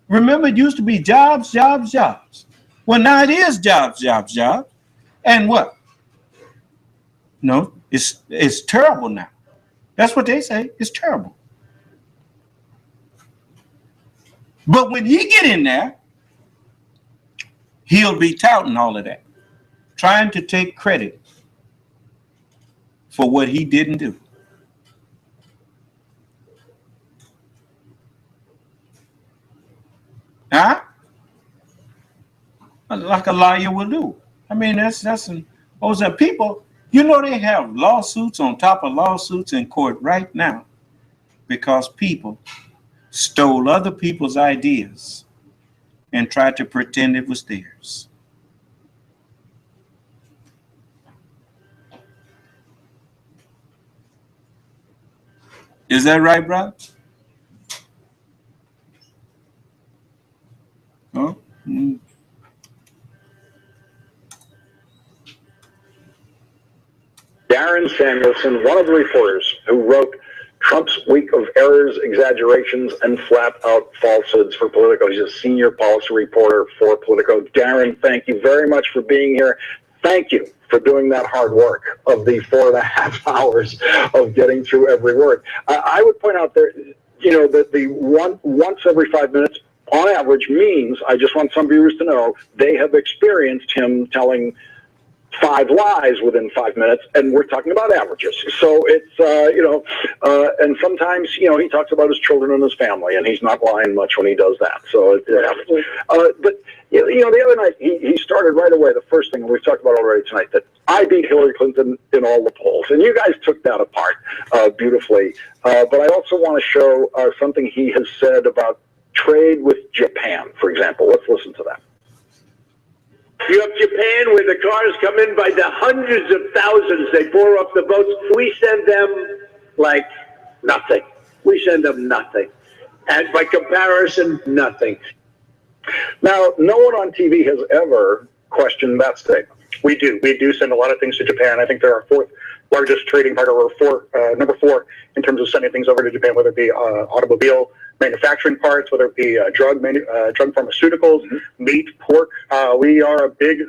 Remember, it used to be jobs, jobs, jobs. Well, now it is jobs, jobs, jobs. And what? No, it's terrible now. That's what they say. It's terrible. But when he get in there, he'll be touting all of that, trying to take credit for what he didn't do. Huh? Like a liar will do. I mean, those are people, you know, they have lawsuits on top of lawsuits in court right now because people stole other people's ideas and tried to pretend it was theirs. Is that right, brother? Oh. Mm. Darren Samuelson, one of the reporters who wrote Trump's Week of Errors, Exaggerations, and Flat-Out Falsehoods for Politico. He's a senior policy reporter for Politico. Darren, thank you very much for being here. Thank you for doing that hard work of the 4.5 hours of getting through every word. I would point out there, you know, that the once every 5 minutes on average means, I just want some viewers to know, they have experienced him telling 5 lies within 5 minutes, and we're talking about averages. So it's, and sometimes, you know, he talks about his children and his family, and he's not lying much when he does that. So it happens. But, you know, the other night, he started right away, the first thing we've talked about already tonight, that I beat Hillary Clinton in all the polls. And you guys took that apart beautifully. But I also want to show something he has said about trade with Japan, for example. Let's listen to that. You have Japan where the cars come in by the hundreds of thousands. They pour off the boats. We send them like nothing. We send them nothing. And by comparison, nothing. Now, no one on TV has ever questioned that statement. We do. We do send a lot of things to Japan. I think they're our 4th largest trading partner, or number 4 in terms of sending things over to Japan, whether it be automobile manufacturing parts, whether it be drug pharmaceuticals, meat, pork. We are a big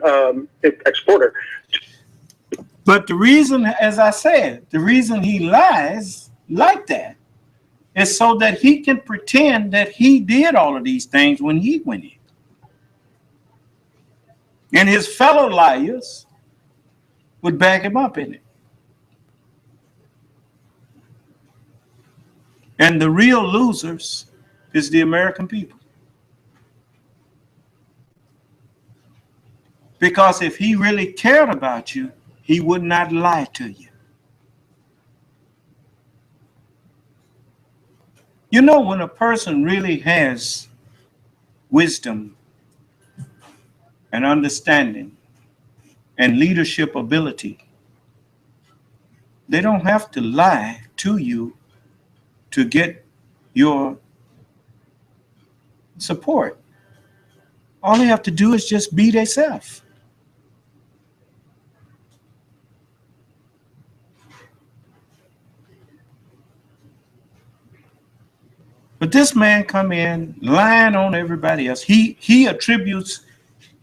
exporter. But the reason, as I said, the reason he lies like that is so that he can pretend that he did all of these things when he went in. And his fellow liars would back him up in it. And the real losers is the American people. Because if he really cared about you, he would not lie to you. You know, when a person really has wisdom and understanding and leadership ability, they don't have to lie to you to get your support. All they have to do is just be themselves. But this man come in lying on everybody else. He attributes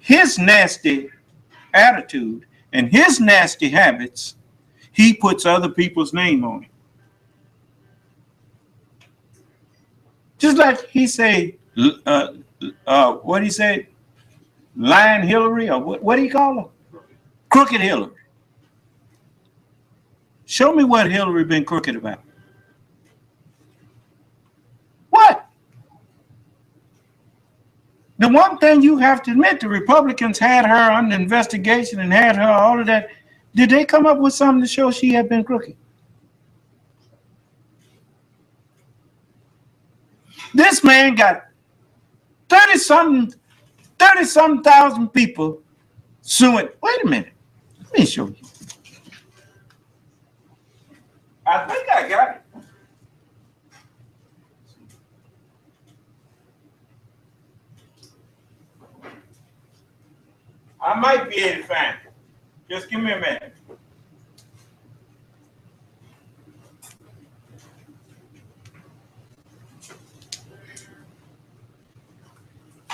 his nasty attitude and his nasty habits. He puts other people's name on it. Just like he say, what he say, lying Hillary, or what do you call her? Crooked Hillary. Show me what Hillary been crooked about. What? The one thing you have to admit, the Republicans had her under investigation and had her all of that. Did they come up with something to show she had been crooked? This man got 30-some thousand people suing. Wait a minute. Let me show you. I think I got it. I might be able to find it. Just give me a minute.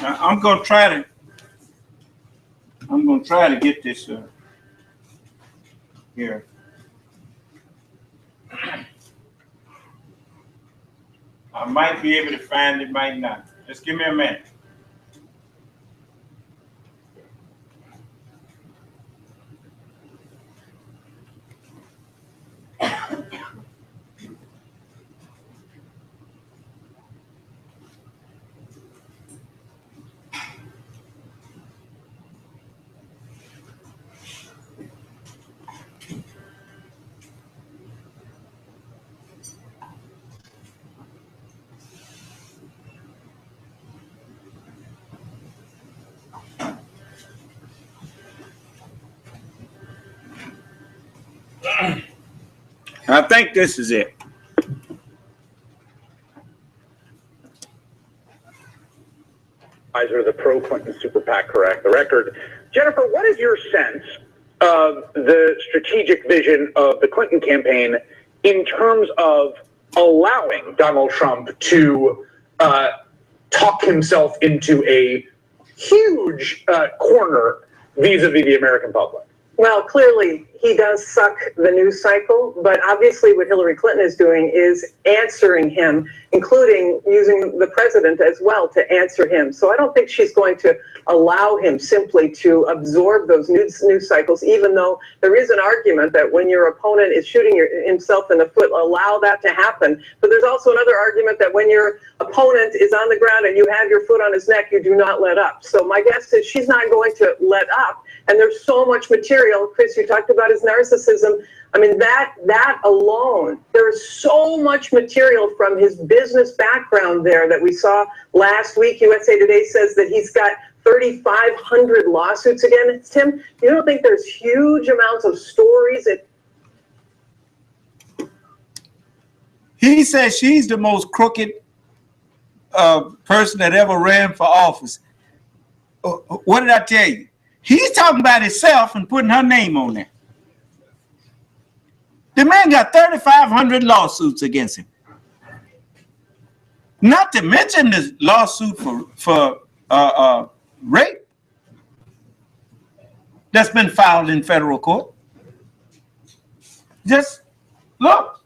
I'm gonna try to get this here. I might be able to find it, might not. Just give me a minute. I think this is it. The pro-Clinton super PAC correct the record. Jennifer, what is your sense of the strategic vision of the Clinton campaign in terms of allowing Donald Trump to talk himself into a huge corner vis-a-vis the American public? Well, clearly he does suck the news cycle, but obviously what Hillary Clinton is doing is answering him, including using the president as well to answer him. So I don't think she's going to allow him simply to absorb those news cycles, even though there is an argument that when your opponent is shooting himself in the foot, allow that to happen. But there's also another argument that when your opponent is on the ground and you have your foot on his neck, you do not let up. So my guess is she's not going to let up. And there's so much material. Chris, you talked about his narcissism. I mean, that alone, there is so much material from his business background there that we saw last week. USA Today says that he's got 3,500 lawsuits against him. You don't think there's huge amounts of stories? He says she's the most crooked person that ever ran for office. What did I tell you? He's talking about himself and putting her name on there. The man got 3,500 lawsuits against him. Not to mention this lawsuit for rape that's been filed in federal court. Just look.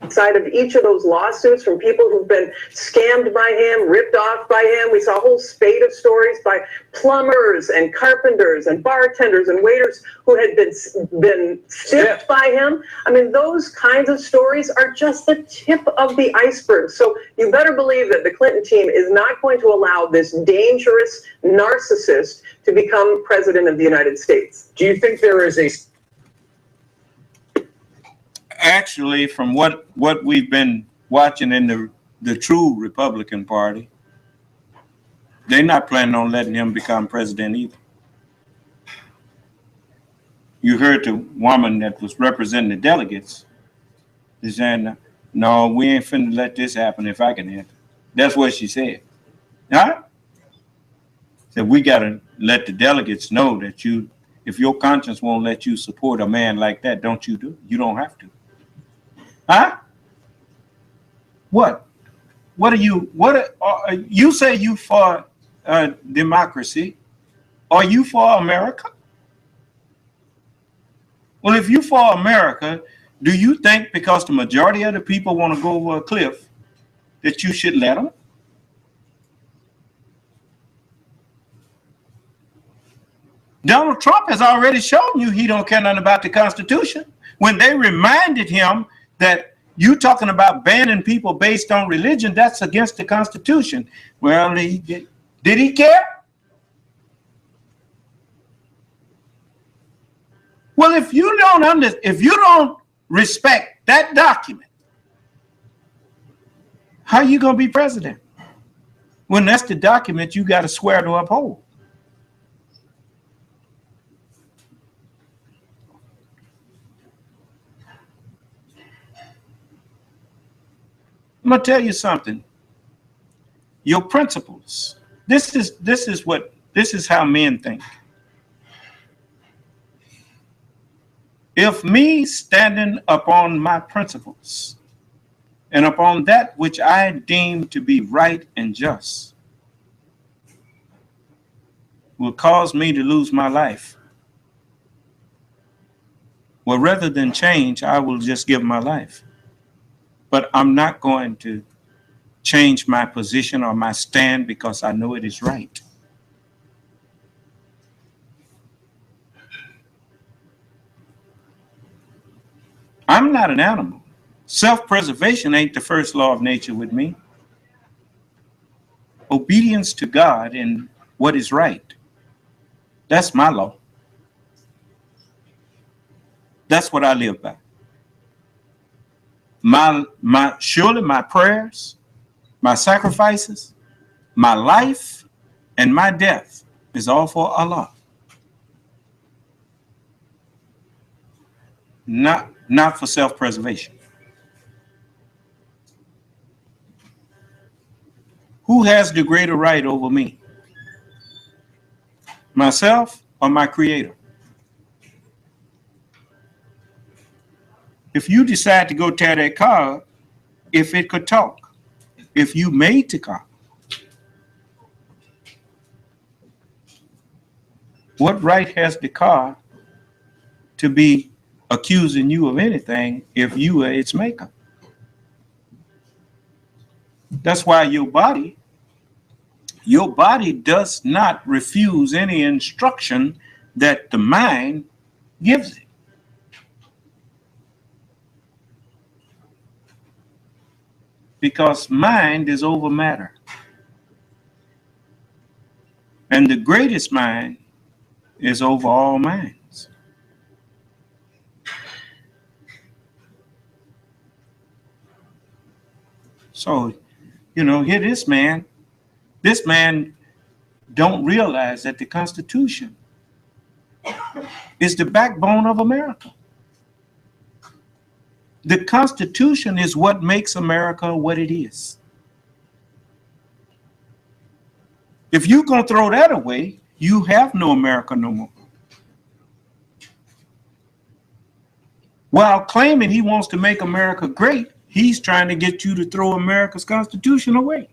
Side of each of those lawsuits from people who've been scammed by him, ripped off by him. We saw a whole spate of stories by plumbers and carpenters and bartenders and waiters who had been stiffed by him. I mean, those kinds of stories are just the tip of the iceberg. So you better believe that the Clinton team is not going to allow this dangerous narcissist to become president of the United States. Do you think there is a... Actually, from what we've been watching in the true Republican Party, they're not planning on letting him become president either. You heard the woman that was representing the delegates is saying, no, we ain't finna let this happen if I can help it. That's what she said. Huh? So we gotta let the delegates know that if your conscience won't let you support a man like that, don't you do it? You don't have to. Huh? What? You say you for democracy? Are you for America? Well, if you for America, do you think because the majority of the people want to go over a cliff that you should let them? Donald Trump has already shown you he don't care nothing about the Constitution. When they reminded him that you talking about banning people based on religion, that's against the Constitution. Well, did he care? Well, if you don't respect that document, how are you going to be president? When that's the document you got to swear to uphold. I'm gonna tell you something. Your principles. This is how men think. If me standing upon my principles and upon that which I deem to be right and just will cause me to lose my life. Well, rather than change, I will just give my life. But I'm not going to change my position or my stand because I know it is right. I'm not an animal. Self-preservation ain't the first law of nature with me. Obedience to God and what is right. That's my law. That's what I live by. Surely my prayers, my sacrifices, my life, and my death is all for Allah. Not for self-preservation. Who has the greater right over me? Myself or my Creator? If you decide to go tear that car, if it could talk, if you made the car, what right has the car to be accusing you of anything if you are its maker? That's why your body does not refuse any instruction that the mind gives it. Because mind is over matter. And the greatest mind is over all minds. So, here this man don't realize that the Constitution is the backbone of America. The Constitution is what makes America what it is. If you're going to throw that away, you have no America no more. While claiming he wants to make America great, he's trying to get you to throw America's Constitution away.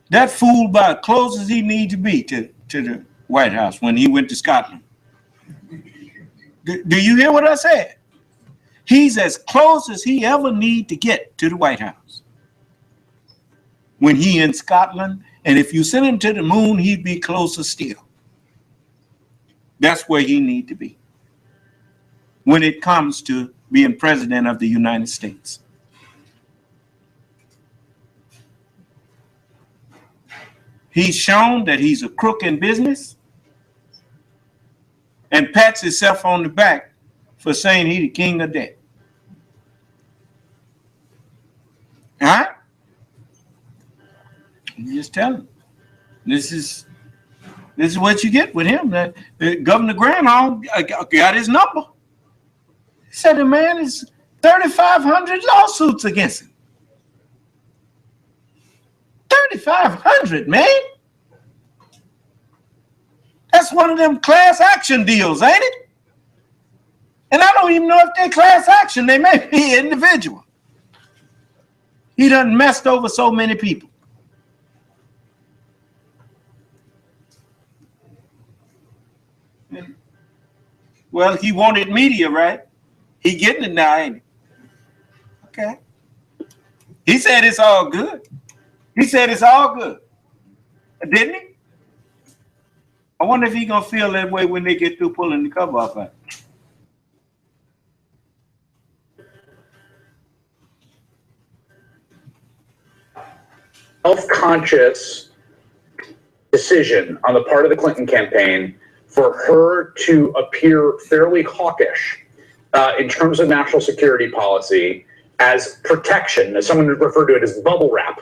That fool about close as he needs to be to the White House when he went to Scotland. Do you hear what I said? He's as close as he ever need to get to the White House when he in Scotland. And if you send him to the moon, he'd be closer still. That's where he need to be when it comes to being president of the United States. He's shown that he's a crook in business and pats himself on the back for saying he's the king of debt. All right? I'm just telling him. This is what you get with him. That Governor Granholm got his number. He said the man is 3,500 lawsuits against him. 3,500, man. That's one of them class action deals, ain't it? And I don't even know if they're class action. They may be individual. He done messed over so many people. Well, he wanted media, right? He getting it now, ain't he? Okay. He said it's all good. He said it's all good. Didn't he? I wonder if he's going to feel that way when they get through pulling the cover off of it. Self-conscious decision on the part of the Clinton campaign for her to appear fairly hawkish in terms of national security policy as protection, as someone referred to it as bubble wrap,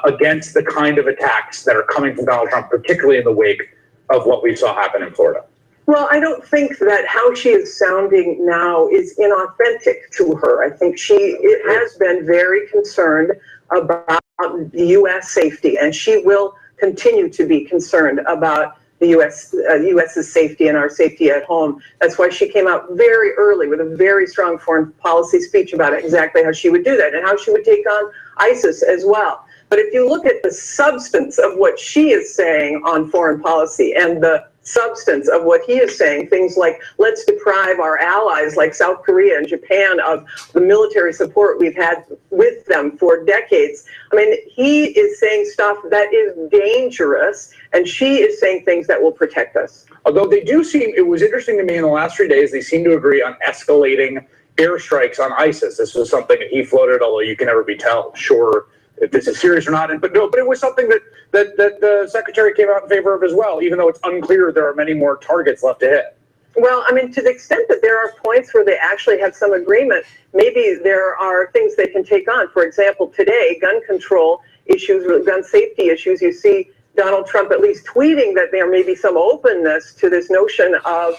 against the kind of attacks that are coming from Donald Trump, particularly in the wake of what we saw happen in Florida. Well, I don't think that how she is sounding now is inauthentic to her. I think she has been very concerned about the U.S. safety, and she will continue to be concerned about the U.S.'s safety and our safety at home. That's why she came out very early with a very strong foreign policy speech about exactly how she would do that and how she would take on ISIS as well. But if you look at the substance of what she is saying on foreign policy and the substance of what he is saying, things like let's deprive our allies like South Korea and Japan of the military support we've had with them for decades. I mean, he is saying stuff that is dangerous, and she is saying things that will protect us. Although they do seem, it was interesting to me in the last 3 days, they seem to agree on escalating airstrikes on ISIS. This was something that he floated, although you can never be sure if this is serious or not. But it was something that the secretary came out in favor of as well, even though it's unclear there are many more targets left to hit. Well, I mean, to the extent that there are points where they actually have some agreement, maybe there are things they can take on. For example, today, gun control issues, gun safety issues, you see Donald Trump at least tweeting that there may be some openness to this notion of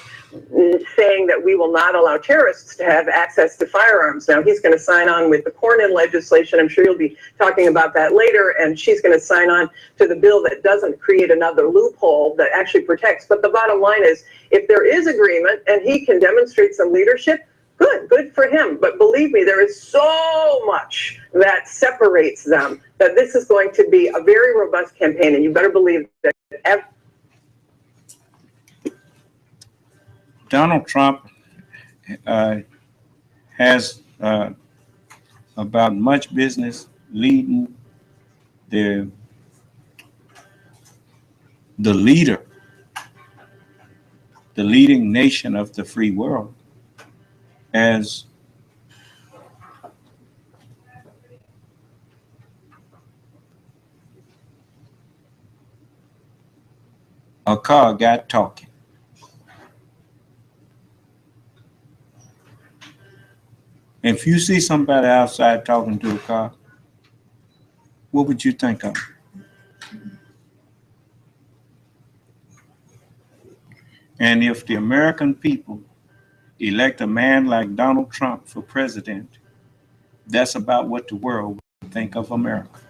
saying that we will not allow terrorists to have access to firearms. Now, he's going to sign on with the Cornyn legislation. I'm sure you'll be talking about that later. And she's going to sign on to the bill that doesn't create another loophole that actually protects. But the bottom line is, if there is agreement and he can demonstrate some leadership, good for him. But believe me, there is so much that separates them that this is going to be a very robust campaign. And you better believe that Donald Trump has about much business leading the leading nation of the free world as a car got talking. If you see somebody outside talking to a car, what would you think of? And if the American people elect a man like Donald Trump for president, that's about what the world would think of America.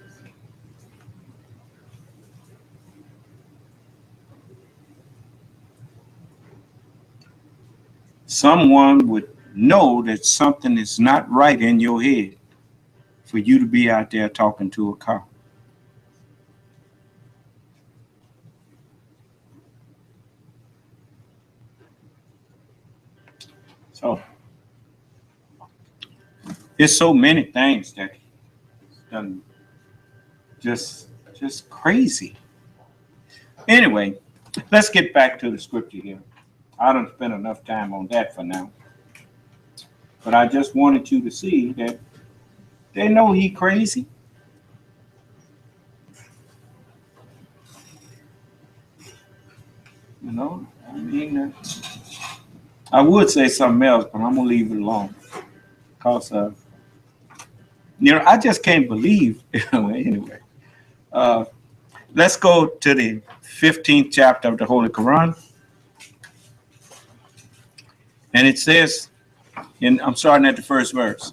Someone would know that something is not right in your head for you to be out there talking to a car. So there's so many things that done just crazy. Anyway, let's get back to the scripture here. I don't spend enough time on that for now. But I just wanted you to see that they know he crazy. You know, I mean, I would say something else, but I'm going to leave it alone. Because, you know, I just can't believe, anyway. Let's go to the 15th chapter of the Holy Quran. And it says, I'm starting at the first verse.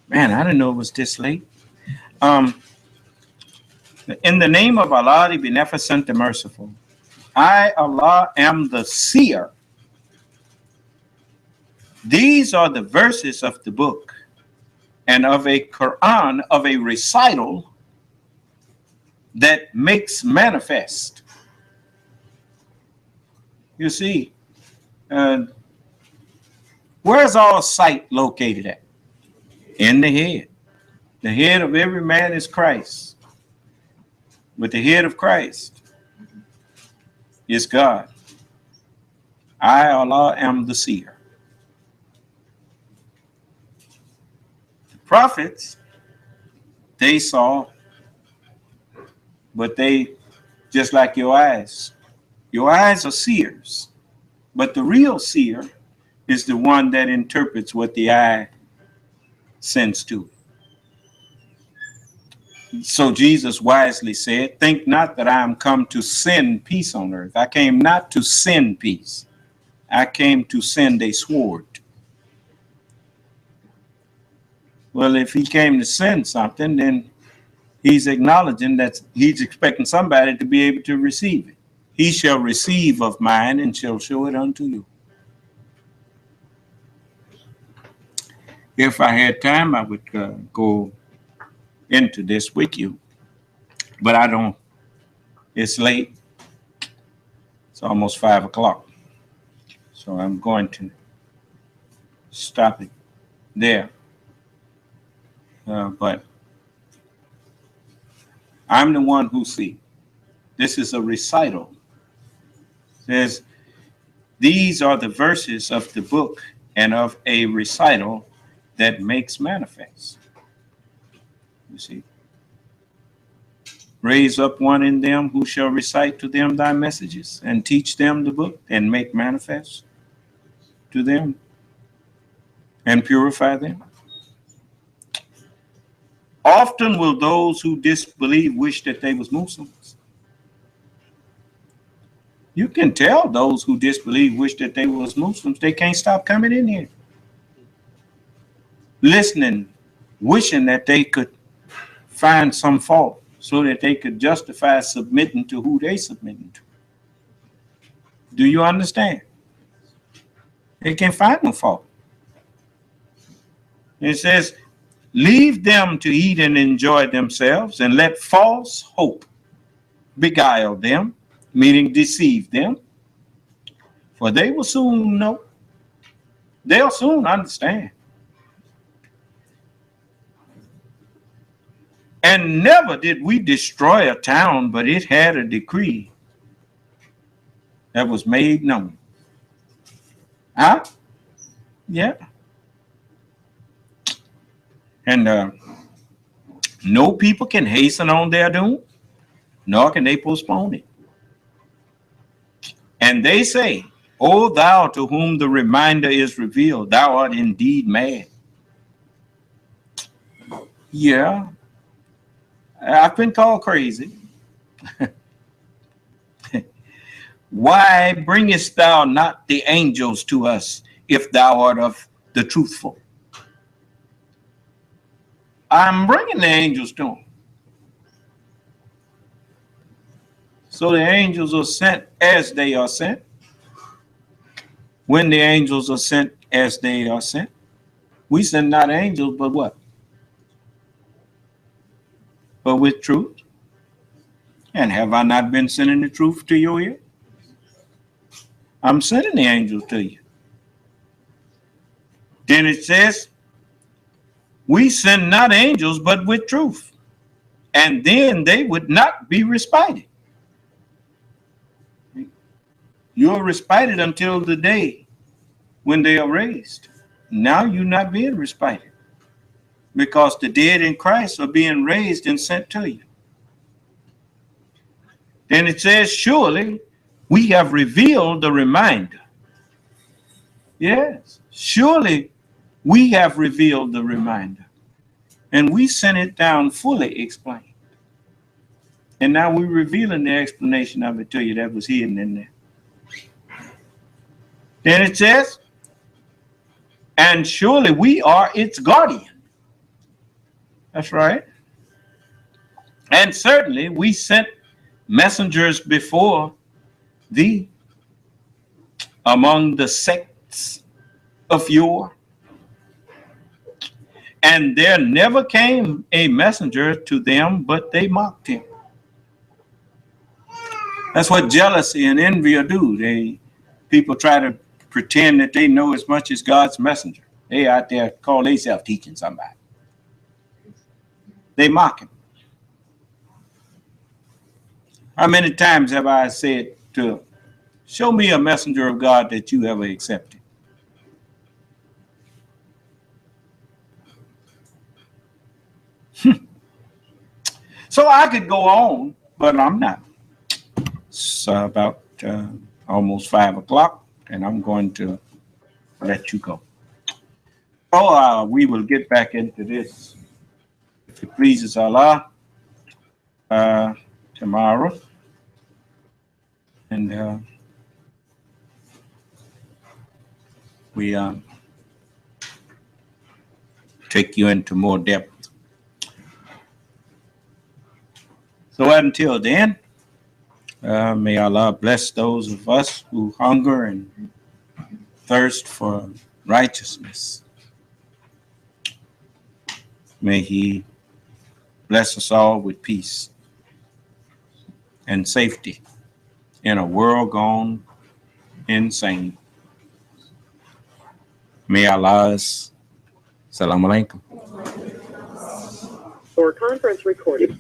Man, I didn't know it was this late. In the name of Allah, the Beneficent, the Merciful, I, Allah, am the seer. These are the verses of the book and of a Quran, of a recital that makes manifest. You see, where's all sight located at? In the head. The head of every man is Christ. But the head of Christ is God. I, Allah, am the seer. The prophets, they saw, but they, just like your eyes are seers. But the real seer is the one that interprets what the eye sends to it. So Jesus wisely said, think not that I am come to send peace on earth. I came not to send peace. I came to send a sword. Well, if he came to send something, then He's acknowledging that he's expecting somebody to be able to receive it. He shall receive of mine and shall show it unto you. If I had time, I would go into this with you, but I don't. It's late. It's almost 5 o'clock. So I'm going to stop it there. But I'm the one who sees. This is a recital. It says, these are the verses of the book and of a recital that makes manifest. You see. Raise up one in them who shall recite to them thy messages and teach them the book and make manifest to them and purify them. Often will those who disbelieve wish that they was Muslims. You can tell those who disbelieve wish that they was Muslims. They can't stop coming in here, listening, wishing that they could find some fault so that they could justify submitting to who they submitting to. Do you understand? They can't find no fault. It says, leave them to eat and enjoy themselves, and let false hope beguile them, meaning deceive them, for they will soon know. They'll soon understand. And never did we destroy a town, but it had a decree that was made known. Huh? Yeah. And no people can hasten on their doom, nor can they postpone it. And they say, O thou to whom the reminder is revealed, thou art indeed mad. Yeah, I've been called crazy. Why bringest thou not the angels to us if thou art of the truthful? I'm bringing the angels to them. So the angels are sent as they are sent. When the angels are sent as they are sent, we send not angels, but what? But with truth. And have I not been sending the truth to your ear? I'm sending the angels to you. Then it says, we send not angels, but with truth. And then they would not be respited. You are respited until the day when they are raised. Now you're not being respited, because the dead in Christ are being raised and sent to you. Then it says, surely we have revealed the reminder. Yes, surely we have revealed the reminder. And we sent it down fully explained. And now we're revealing the explanation of it to you that was hidden in there. Then it says, and surely we are its guardian. That's right. And certainly we sent messengers before thee among the sects of yore. And there never came a messenger to them, but they mocked him. That's what jealousy and envy do. People try to pretend that they know as much as God's messenger. They out there call themselves teaching somebody. They mock him. How many times have I said to, show me a messenger of God that you ever accepted? So I could go on, but I'm not. It's about almost 5 o'clock, and I'm going to let you go. So we will get back into this, if it pleases Allah, tomorrow. And we take you into more depth. So until then, may Allah bless those of us who hunger and thirst for righteousness. May He bless us all with peace and safety in a world gone insane. May Allah's Assalamu alaikum. For conference recording.